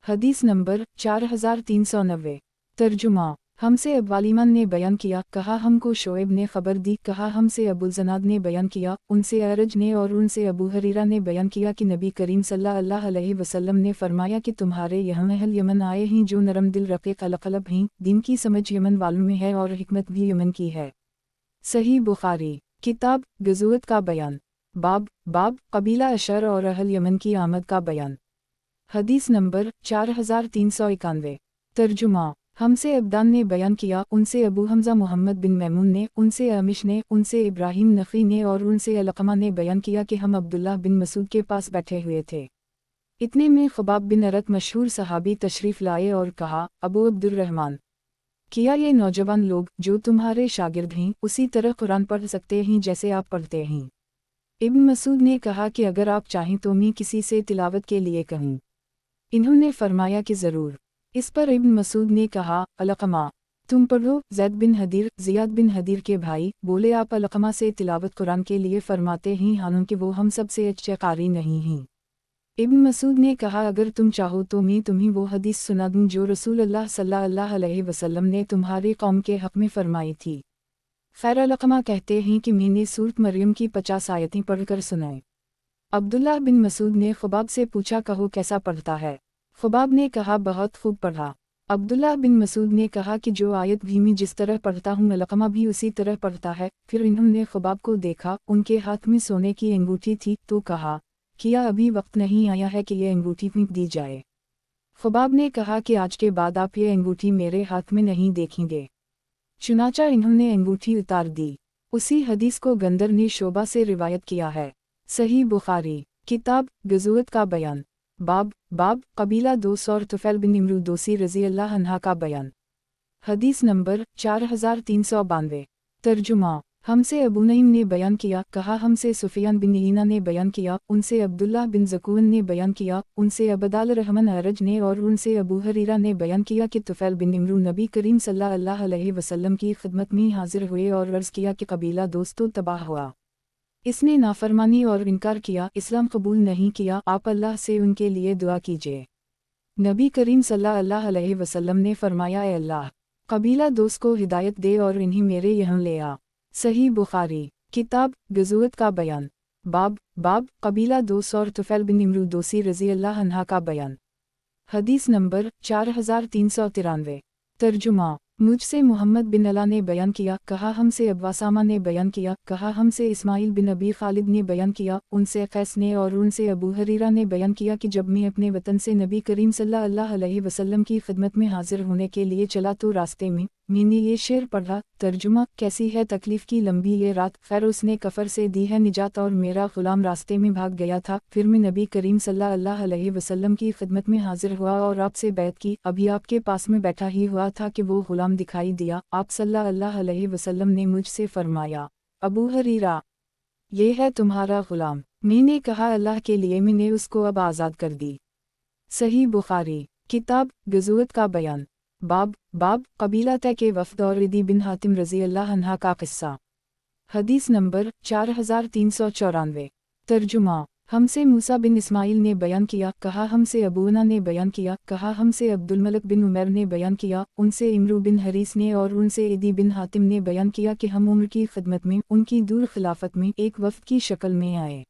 حدیث نمبر 4390۔ ترجمہ، ہم سے ابوالیمان نے بیان کیا، کہا ہم کو شعیب نے خبر دی، کہا ہم سے ابوالزناد نے بیان کیا، ان سے اعرج نے اور ان سے ابو ہریرہ نے بیان کیا کہ نبی کریم صلی اللہ علیہ وسلم نے فرمایا کہ تمہارے یہاں اہل یمن آئے ہیں جو نرم دل رقیق القلب ہیں، دین کی سمجھ یمن والوں میں ہے اور حکمت بھی یمن کی ہے۔ صحیح بخاری، کتاب غزوت کا بیان، باب قبیلہ اشر اور اہل یمن کی آمد کا بیان۔ حدیث نمبر 4391۔ ترجمہ، ہم سے عبدان نے بیان کیا، ان سے ابو حمزہ محمد بن میمون نے، ان سے عامش نے، ان سے ابراہیم نخعی نے اور ان سے علقمہ نے بیان کیا کہ ہم عبداللہ بن مسعود کے پاس بیٹھے ہوئے تھے۔ اتنے میں خباب بن ارت مشہور صحابی تشریف لائے اور کہا، ابو عبد الرحمن، کیا یہ نوجوان لوگ جو تمہارے شاگرد ہیں اسی طرح قرآن پڑھ سکتے ہیں جیسے آپ پڑھتے ہیں؟ ابن مسعود نے کہا کہ اگر آپ چاہیں تو میں کسی سے تلاوت کے لیے کہوں۔ انہوں نے فرمایا کہ ضرور۔ اس پر ابن مسعود نے کہا، علقمہ، تم پڑھو۔ زید بن حدیر، زیاد بن حدیر کے بھائی، بولے آپ علقمہ سے تلاوت قرآن کے لیے فرماتے ہیں حالانکہ وہ ہم سب سے اچھے قاری نہیں ہیں۔ ابن مسعود نے کہا اگر تم چاہو تو میں تمہیں وہ حدیث سنا دوں جو رسول اللہ صلی اللہ علیہ وسلم نے تمہاری قوم کے حق میں فرمائی تھی۔ خیر علقمہ کہتے ہیں کہ میں نے سورۃ مریم کی 50 آیتیں پڑھ کر سنائیں۔ عبداللہ بن مسعود نے خباب سے پوچھا کہو کیسا پڑھتا ہے؟ خباب نے کہا بہت خوب پڑھا۔ عبداللہ بن مسعود نے کہا کہ جو آیت بھی میں جس طرح پڑھتا ہوں علقمہ بھی اسی طرح پڑھتا ہے۔ پھر انہوں نے خباب کو دیکھا، ان کے ہاتھ میں سونے کی انگوٹھی تھی، تو کہا، किया अभी वक्त नहीं आया है कि ये अंगूठी फेंक दी जाए। ख़ुबाब ने कहा कि आज के बाद आप ये अंगूठी मेरे हाथ में नहीं देखेंगे। चुनाचा इन्होंने अंगूठी उतार दी। उसी हदीस को गंदर ने शोबा से रिवायत किया है। सही बुखारी किताब गज़ुवत का बयान बाब कबीला दोस और तुफ़ैल बिन इमरू दोसी रज़ी अल्लाह अन्हा का बयान। हदीस नंबर 4392। तर्जुमा हमसे अबू नईम ने बयान किया, कहा हमसे सुफियान बिन ईना ने बयान किया, उनसे अब्दुल्लाह बिन ज़कून ने बयान किया, उनसे अबदाल रहमान अरज ने और उनसे अबू हरीरा ने बयान किया कि तुफ़ैल बिन इमरू नबी करीम सल्लल्लाहु अलैहि वसल्लम की खिदमत में हाजिर हुए और अर्ज़ किया कि कबीला दोस्तों तबाह हुआ। इसने नाफरमानी और इनकार किया, इस्लाम कबूल नहीं किया। आप अल्लाह से उनके लिए दुआ कीजिए। नबी करीम सल्लल्लाहु अलैहि वसल्लम ने फरमाया, ए अल्लाह, कबीला दोस्त को हिदायत दे और इन्हीं मेरे यहाँ ले आ। सही बुखारी किताब गज़ुवत का बयान बाब कबीला दोस और तुफ़ैल बिन इमरू दोसी रज़ी अल्लाह अन्हा का बयान। हदीस नंबर 4393। तर्जुमा मुझसे मोहम्मद बिन अला ने बयान किया, कहा हमसे अब्वासामा ने बयान किया, कहा हमसे इस्माइल बिन अबी खालिद ने बयान किया, उनसे कैस ने और उनसे अबू हरीरा ने बयान किया कि जब मैं अपने वतन से नबी करीम सल्लल्लाहु अलैहि वसल्लम की खिदमत में हाजिर होने के लिए चला तो रास्ते में मैंने ये शेर पढ़ा। तर्जुमा कैसी है तकलीफ़ की लंबी ये रात, खैर उसने कफ़र से दी है निजात और मेरा ग़ुलाम रास्ते में भाग गया था। फिर मैं नबी करीम सल्लल्लाहु अलैहि वसल्लम की खिदमत में हाजिर हुआ और आपसे बैत की। अभी आपके पास में बैठा ही हुआ था कि वो ग़ुलाम दिखाई दिया। आप सल्लल्लाहु अलैहि वसल्लम ने मुझसे फरमाया, अबू हरीरा, ये है तुम्हारा ग़ुलाम। मैंने कहा, अल्लाह के लिए, मैंने उसको अब आज़ाद कर दी। सही बुखारी किताब गज़ुवत का बयान बाब कबीला तय के वफ़द और रदी बिन हातिम रज़ी अल्लाह अन्हा का क़िस्सा। हदीस नंबर 4394। तर्जुमा हमसे मूसा बिन इस्माइल ने बयान किया, कहा हमसे अबूना ने बयान किया, कहा हमसे अब्दुल मलिक बिन उमर ने बयान किया, उनसे इमरू बिन हरीस ने और उनसे इदी बिन हातिम ने बयान किया कि हम उम्र की खिदमत में उनकी दूर खिलाफत में एक वफ़द की शक्ल में आए।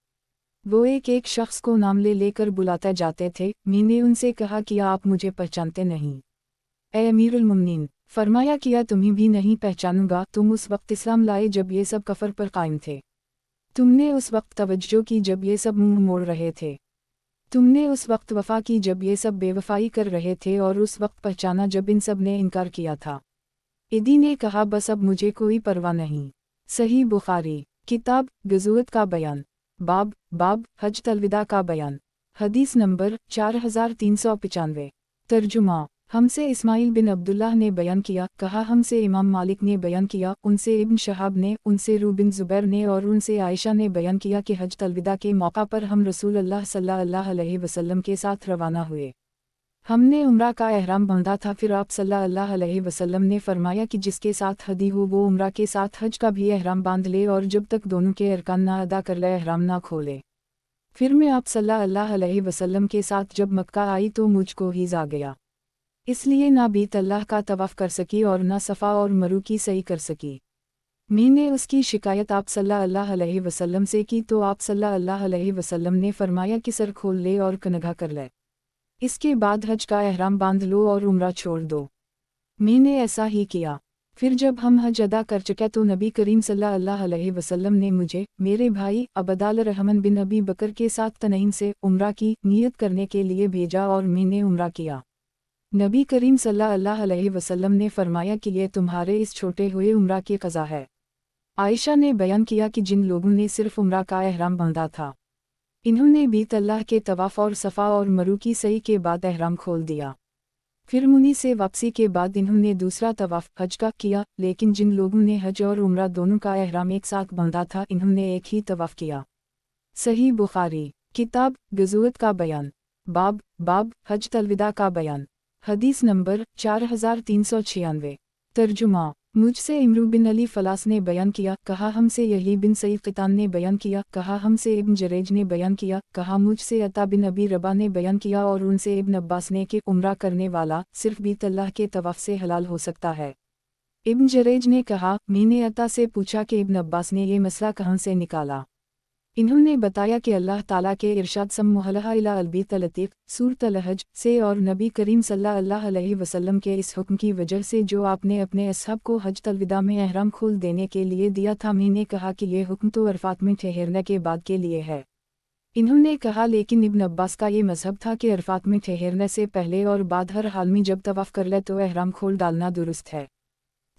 वो एक शख्स को नाम लेकर बुलाते जाते थे। मैंने उनसे कहा, किया आप मुझे पहचानते नहीं? ए अमीरुल मुमिनीन, फरमाया, किया तुम्हें भी नहीं पहचानूंगा। तुम उस वक्त इस्लाम लाए जब ये सब कफर पर कायम थे। तुमने उस वक्त तवज्जो की जब ये सब मुंह मोड़ रहे थे। तुमने उस वक्त वफा की जब ये सब बेवफाई कर रहे थे, और उस वक्त पहचाना जब इन सब ने इनकार किया था। इदी ने कहा, बस अब मुझे कोई परवाह नहीं। सही बुखारी किताब गज़ुवत का बयान बाब हज तलविदा का बयान। हदीस नंबर 4395। तर्जुमा हमसे इस्माइल बिन अब्दुल्लाह ने बयान किया, कहा हमसे इमाम मालिक ने बयान किया, उनसे इब्न शहाब ने, उनसे रू बिन ज़ुबैर ने और उनसे आयशा ने बयान किया कि हज तलविदा के मौका पर हम रसूल अल्लाह सल्लल्लाहु अलैहि वसल्लम के साथ रवाना हुए। हमने उम्रा का एहराम बांधा था। फिर आप सल्लल्लाहु अलैहि वसल्लम ने फरमाया कि जिसके साथ हदी हो वो उम्रा के साथ हज का भी एहराम बांध ले, और जब तक दोनों के अरकान ना अदा कर ले एहराम ना खोले। फिर मैं आप सल्लल्लाहु अलैहि वसल्लम के साथ जब मक्का आई तो मुझको हीज़ आ गया, इसलिए ना बीत अल्लाह का तवाफ़ कर सकी और ना सफ़ा और मरू की सही कर सकी। मैंने उसकी शिकायत आप सल्लल्लाहु अलैहि वसल्लम से की तो आप सल्लल्लाहु अलैहि वसल्लम ने फरमाया कि सर खोल ले और कनघा कर ले, इसके बाद हज का एहराम बांध लो और उम्रा छोड़ दो। मैंने ऐसा ही किया। फिर जब हम हज अदा कर चुके तो नबी करीम सल्लल्लाहु अलैहि वसल्लम ने मुझे, मेरे भाई अबदाल रहमान बिन अबी बकर के साथ तनईम से उम्रा की नियत करने के लिए भेजा और मैंने उम्रा किया। नबी करीम सल्लल्लाहु अलैहि वसल्लम ने फरमाया कि ये तुम्हारे इस छोटे हुए उम्रा की क़ज़ा है। आयशा ने बयान किया कि जिन लोगों ने सिर्फ उम्रा का एहराम बांधा था, इन्होंने बीत अल्लाह के तवाफ़ और सफ़ा और मरू की सही के बाद एहराम खोल दिया। फिर मुनी से वापसी के बाद इन्होंने दूसरा तवाफ़ हज का किया, लेकिन जिन लोगों ने हज और उम्रा दोनों का एहराम एक साथ बांधा था, इन्होंने एक ही तवाफ़ किया। सही बुखारी किताब गज़ुवत का बयान बाब हज तलविदा का बयान। हदीस नंबर 4396। तर्जुमा मुझसे इमरू बिन अली फलास ने बयान किया, कहा हमसे यही बिन सईद क़ितान ने बयान किया, कहा हमसे इब्न जरेज ने बयान किया, कहा मुझसे अता बिन अबी रबा ने बयान किया और उनसे इब्न अब्बास ने कि उम्रा करने वाला सिर्फ बीत अल्लाह के तवाफ़ से हलाल हो सकता है। इब्न जरेज ने कहा, मैंने अता से पूछा कि इब्न अब्बास ने ये मसला कहाँ से निकाला। इन्होंने बताया कि अल्लाह ताला के इरशाद सम्मुहलहा इला अलबीत लतीफ़ सूरत अल-हज से और नबी करीम सल्लल्लाहु अलैहि वसल्लम के इस हुक्म की वजह से जो आपने अपने असहाब को हज तलविदा में एहराम खोल देने के लिए दिया था। मैंने कहा कि ये हुक्म तो अरफात में ठहरने के बाद के लिए है। इन्होंने कहा लेकिन इब्न अब्बास का ये मजहब था कि अरफात में ठहरने से पहले और बाद हर हाल में जब तवाफ कर ले तो एहराम खोल डालना दुरुस्त है।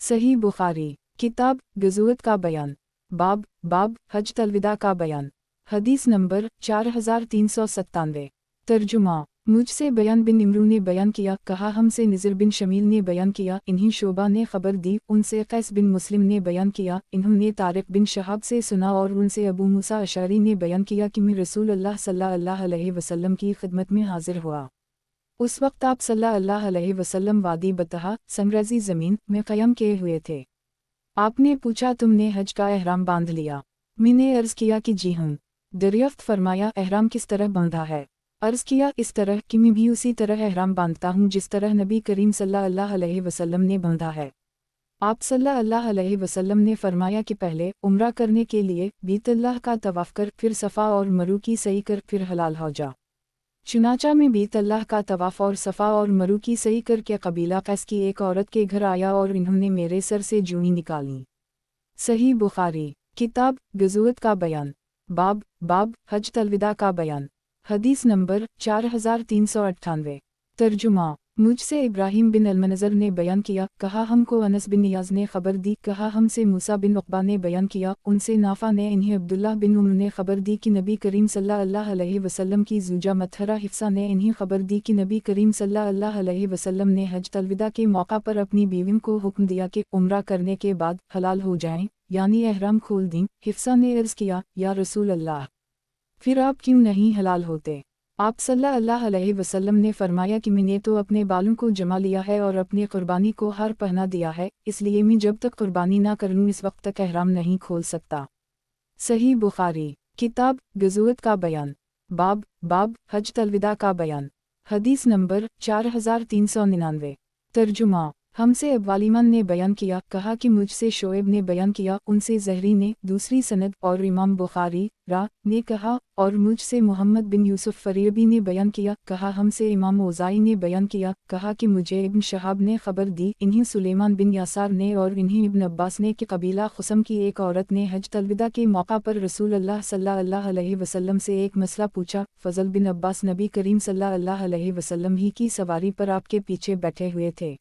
सही बुखारी किताब गज़ुवत का बयान बाब बाब हज तलविदा का बयान हदीस नंबर 4397। तर्जुमा मुझसे बयान बिन इमरू ने बयान किया, कहा हमसे निज़र बिन शमील ने बयान किया, इन्हीं शोबा ने खबर दी, उनसे कैस बिन मुस्लिम ने बयान किया, इन्होंने तारिक बिन शहाब से सुना और उनसे अबू मूसा अशअरी ने बयान किया कि मैं रसूल अल्लाह सल्लल्लाहु अलैहि वसल्लम की खिदमत में हाजिर हुआ। उस वक्त आप सल्लल्लाहु अलैहि वसल्लम वादी बतहा संगरजी ज़मीन में क़याम किए हुए थे। आपने पूछा तुमने हज का एहराम बांध लिया? मैंने अर्ज़ किया कि जी हूँ। दरियाफ्त फरमाया एहराम किस तरह बांधा है? अर्ज़ किया इस तरह कि मैं भी उसी तरह एहराम बांधता हूँ जिस तरह नबी करीम सल्लल्लाहु अलैहि वसल्लम ने बांधा है। आप सल्लल्लाहु अलैहि वसल्लम ने फरमाया कि पहले उम्रा करने के लिए बैतुल्लाह का तवाफ़ कर, फिर सफ़ा और मरू की सई कर, फिर हलाल हो जा। चुनाचा में बैतुल्लाह का तवाफ़ और सफ़ा और मरू की सई करके कबीला कैस की एक औरत के घर आया और इन्होंने मेरे सर से जूनी निकाली। सही बुखारी किताब गज़ुवत का बयान बाब बाब हज तलविदा का बयान हदीस नंबर 4398। तर्जुमा मुझसे इब्राहिम बिन अलमनज़र ने बयान किया, कहा हमको अनस बिन नियाज़ ने खबर दी, कहा हमसे मूसा बिन उक़बा ने बयान किया, उनसे नाफ़ा ने इन्हें अब्दुल्लाह बिन उम्र ने खबर दी कि नबी करीम सल्लल्लाहु अलैहि वसल्लम की ज़ूजा मतहरा हिफ्सा ने इन्हें खबर दी कि नबी करीम सल्लल्लाहु अलैहि वसल्लम ने हज तलविदा के मौका पर अपनी बीवियों को हुक्म दिया कि उम्रा करने के बाद हलाल हो जाएं, यानी एहराम खोल दें। हिफ्सा ने अर्ज़ किया, या रसूल अल्लाह, फिर आप क्यों नहीं हलाल होते? आप सल्लल्लाहु अलैहि वसल्लम ने फरमाया कि मैंने तो अपने बालों को जमा लिया है और अपनी कुर्बानी को हार पहना दिया है, इसलिए मैं जब तक कुर्बानी ना कर लूँ इस वक्त तक एहराम नहीं खोल सकता। सही बुखारी किताब गज़ुवत का बयान बाब बाब हज तलविदा का बयान हदीस नंबर 4399। तर्जुमा हमसे अब्वालिमान ने बयान किया, कहा कि मुझसे शोएब ने बयान किया, उनसे ज़हरी ने दूसरी सनद और इमाम बुखारी रा ने कहा, और मुझसे मोहम्मद बिन यूसुफ फरीबी ने बयान किया, कहा हमसे इमाम ओज़ाई ने बयान किया, कहा कि मुझे इब्न शहाब ने खबर दी, इन्हीं सुलेमान बिन यासार ने और इन्हीं इब्न अब्बास ने कि कबीला खुसम की एक औरत ने हज तलविदा के मौका पर रसूल अल्लाह सल्लल्लाहु अलैहि वसल्लम से एक मसला पूछा। फ़ज़ल बिन अब्बास नबी करीम सल्लल्लाहु अलैहि वसल्लम ही की सवारी पर आपके पीछे बैठे हुए थे।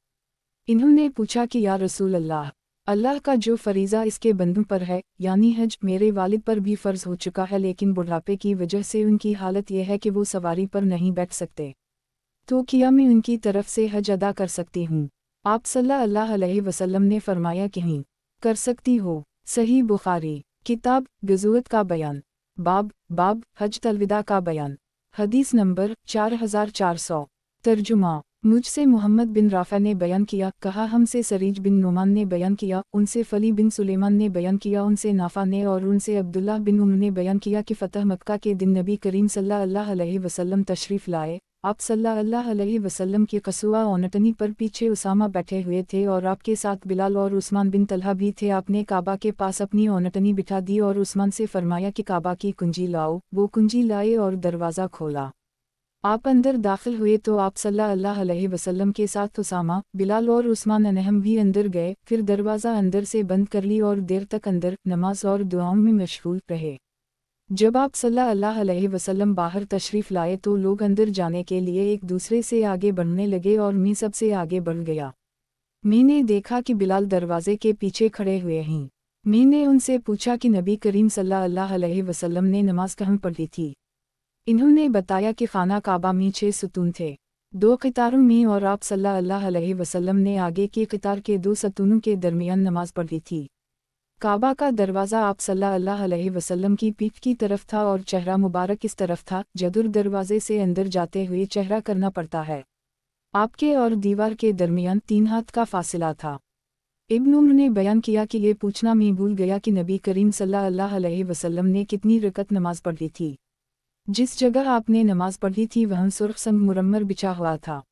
इन्होंने पूछा कि या रसूल अल्लाह, अल्लाह का जो फरीज़ा इसके बंदों पर है, यानी हज, मेरे वालिद पर भी फ़र्ज़ हो चुका है, लेकिन बुढ़ापे की वजह से उनकी हालत यह है कि वो सवारी पर नहीं बैठ सकते, तो क्या मैं उनकी तरफ से हज अदा कर सकती हूँ? आप सल्लल्लाहु अलैहि वसल्लम ने फरमाया कि हाँ, कर सकती हो। सही बुखारी किताब गज़ुवत का बयान बाब बाब हज तलविदा का बयान हदीस नंबर 4400। तर्जुमा मुझसे मोहम्मद बिन राफ़ा ने बयान किया, कहा हमसे सरीज बिन नुमान ने बयान किया, उनसे फली बिन सुलेमान ने बयान किया, उनसे नाफ़ा ने और उनसे अब्दुल्लाह बिन उम्र ने बयान किया कि फ़तह मक्का के दिन नबी करीम सल्लल्लाहु अलैहि वसल्लम तशरीफ़ लाए। आप सल्लल्लाहु अलैहि वसल्लम की कसूआ ओनटनी पर पीछे उसामा बैठे हुए थे और आपके साथ बिलाल और उस्मान बिन तलहा भी थे। आपने काबा के पास अपनी ओनटनी बिठा दी और उस्मान से फरमाया कि काबा की कुंजी लाओ। वो कुंजी लाए और दरवाज़ा खोला। आप अंदर दाखिल हुए तो आप सल्लल्लाहु अलैहि वसल्लम के साथ उसामा, बिलाल और उस्मान अनहम भी अंदर गए, फिर दरवाज़ा अंदर से बंद कर ली और देर तक अंदर नमाज और दुआओं में मशगूल रहे। जब आप सल्लल्लाहु अलैहि वसल्लम बाहर तशरीफ़ लाए तो लोग अंदर जाने के लिए एक दूसरे से आगे बढ़ने लगे और मैं सबसे आगे बढ़ गया। मैंने देखा कि बिलाल दरवाजे के पीछे खड़े हुए हैं। मैंने उनसे पूछा कि नबी करीम सल्लल्लाहु अलैहि वसल्लम ने नमाज कहाँ पढ़ी थी? इन्होंने बताया कि खाना काबा में 6 सतून थे, 2 क़तारों में, और आप सल्लल्लाहु अलैहि वसल्लम ने आगे की क़तार के 2 सतूनों के दरमियान नमाज पढ़ी थी। काबा का दरवाज़ा आप सल्लल्लाहु अलैहि वसल्लम की पीठ की तरफ था और चेहरा मुबारक इस तरफ था। जदुर दरवाजे से अंदर जाते हुए चेहरा करना पड़ता है। आपके और दीवार के दरमियान 3 हाथ का फासिला था। इब्न उम्र ने बयान किया कि ये पूछना मैं भूल गया कि नबी करीम सल्लल्लाहु अलैहि वसल्लम ने कितनी रकत नमाज पढ़ी थी। जिस जगह आपने नमाज पढ़ी थी वहाँ सुर्ख संग मुरम्मर बिछा हुआ था।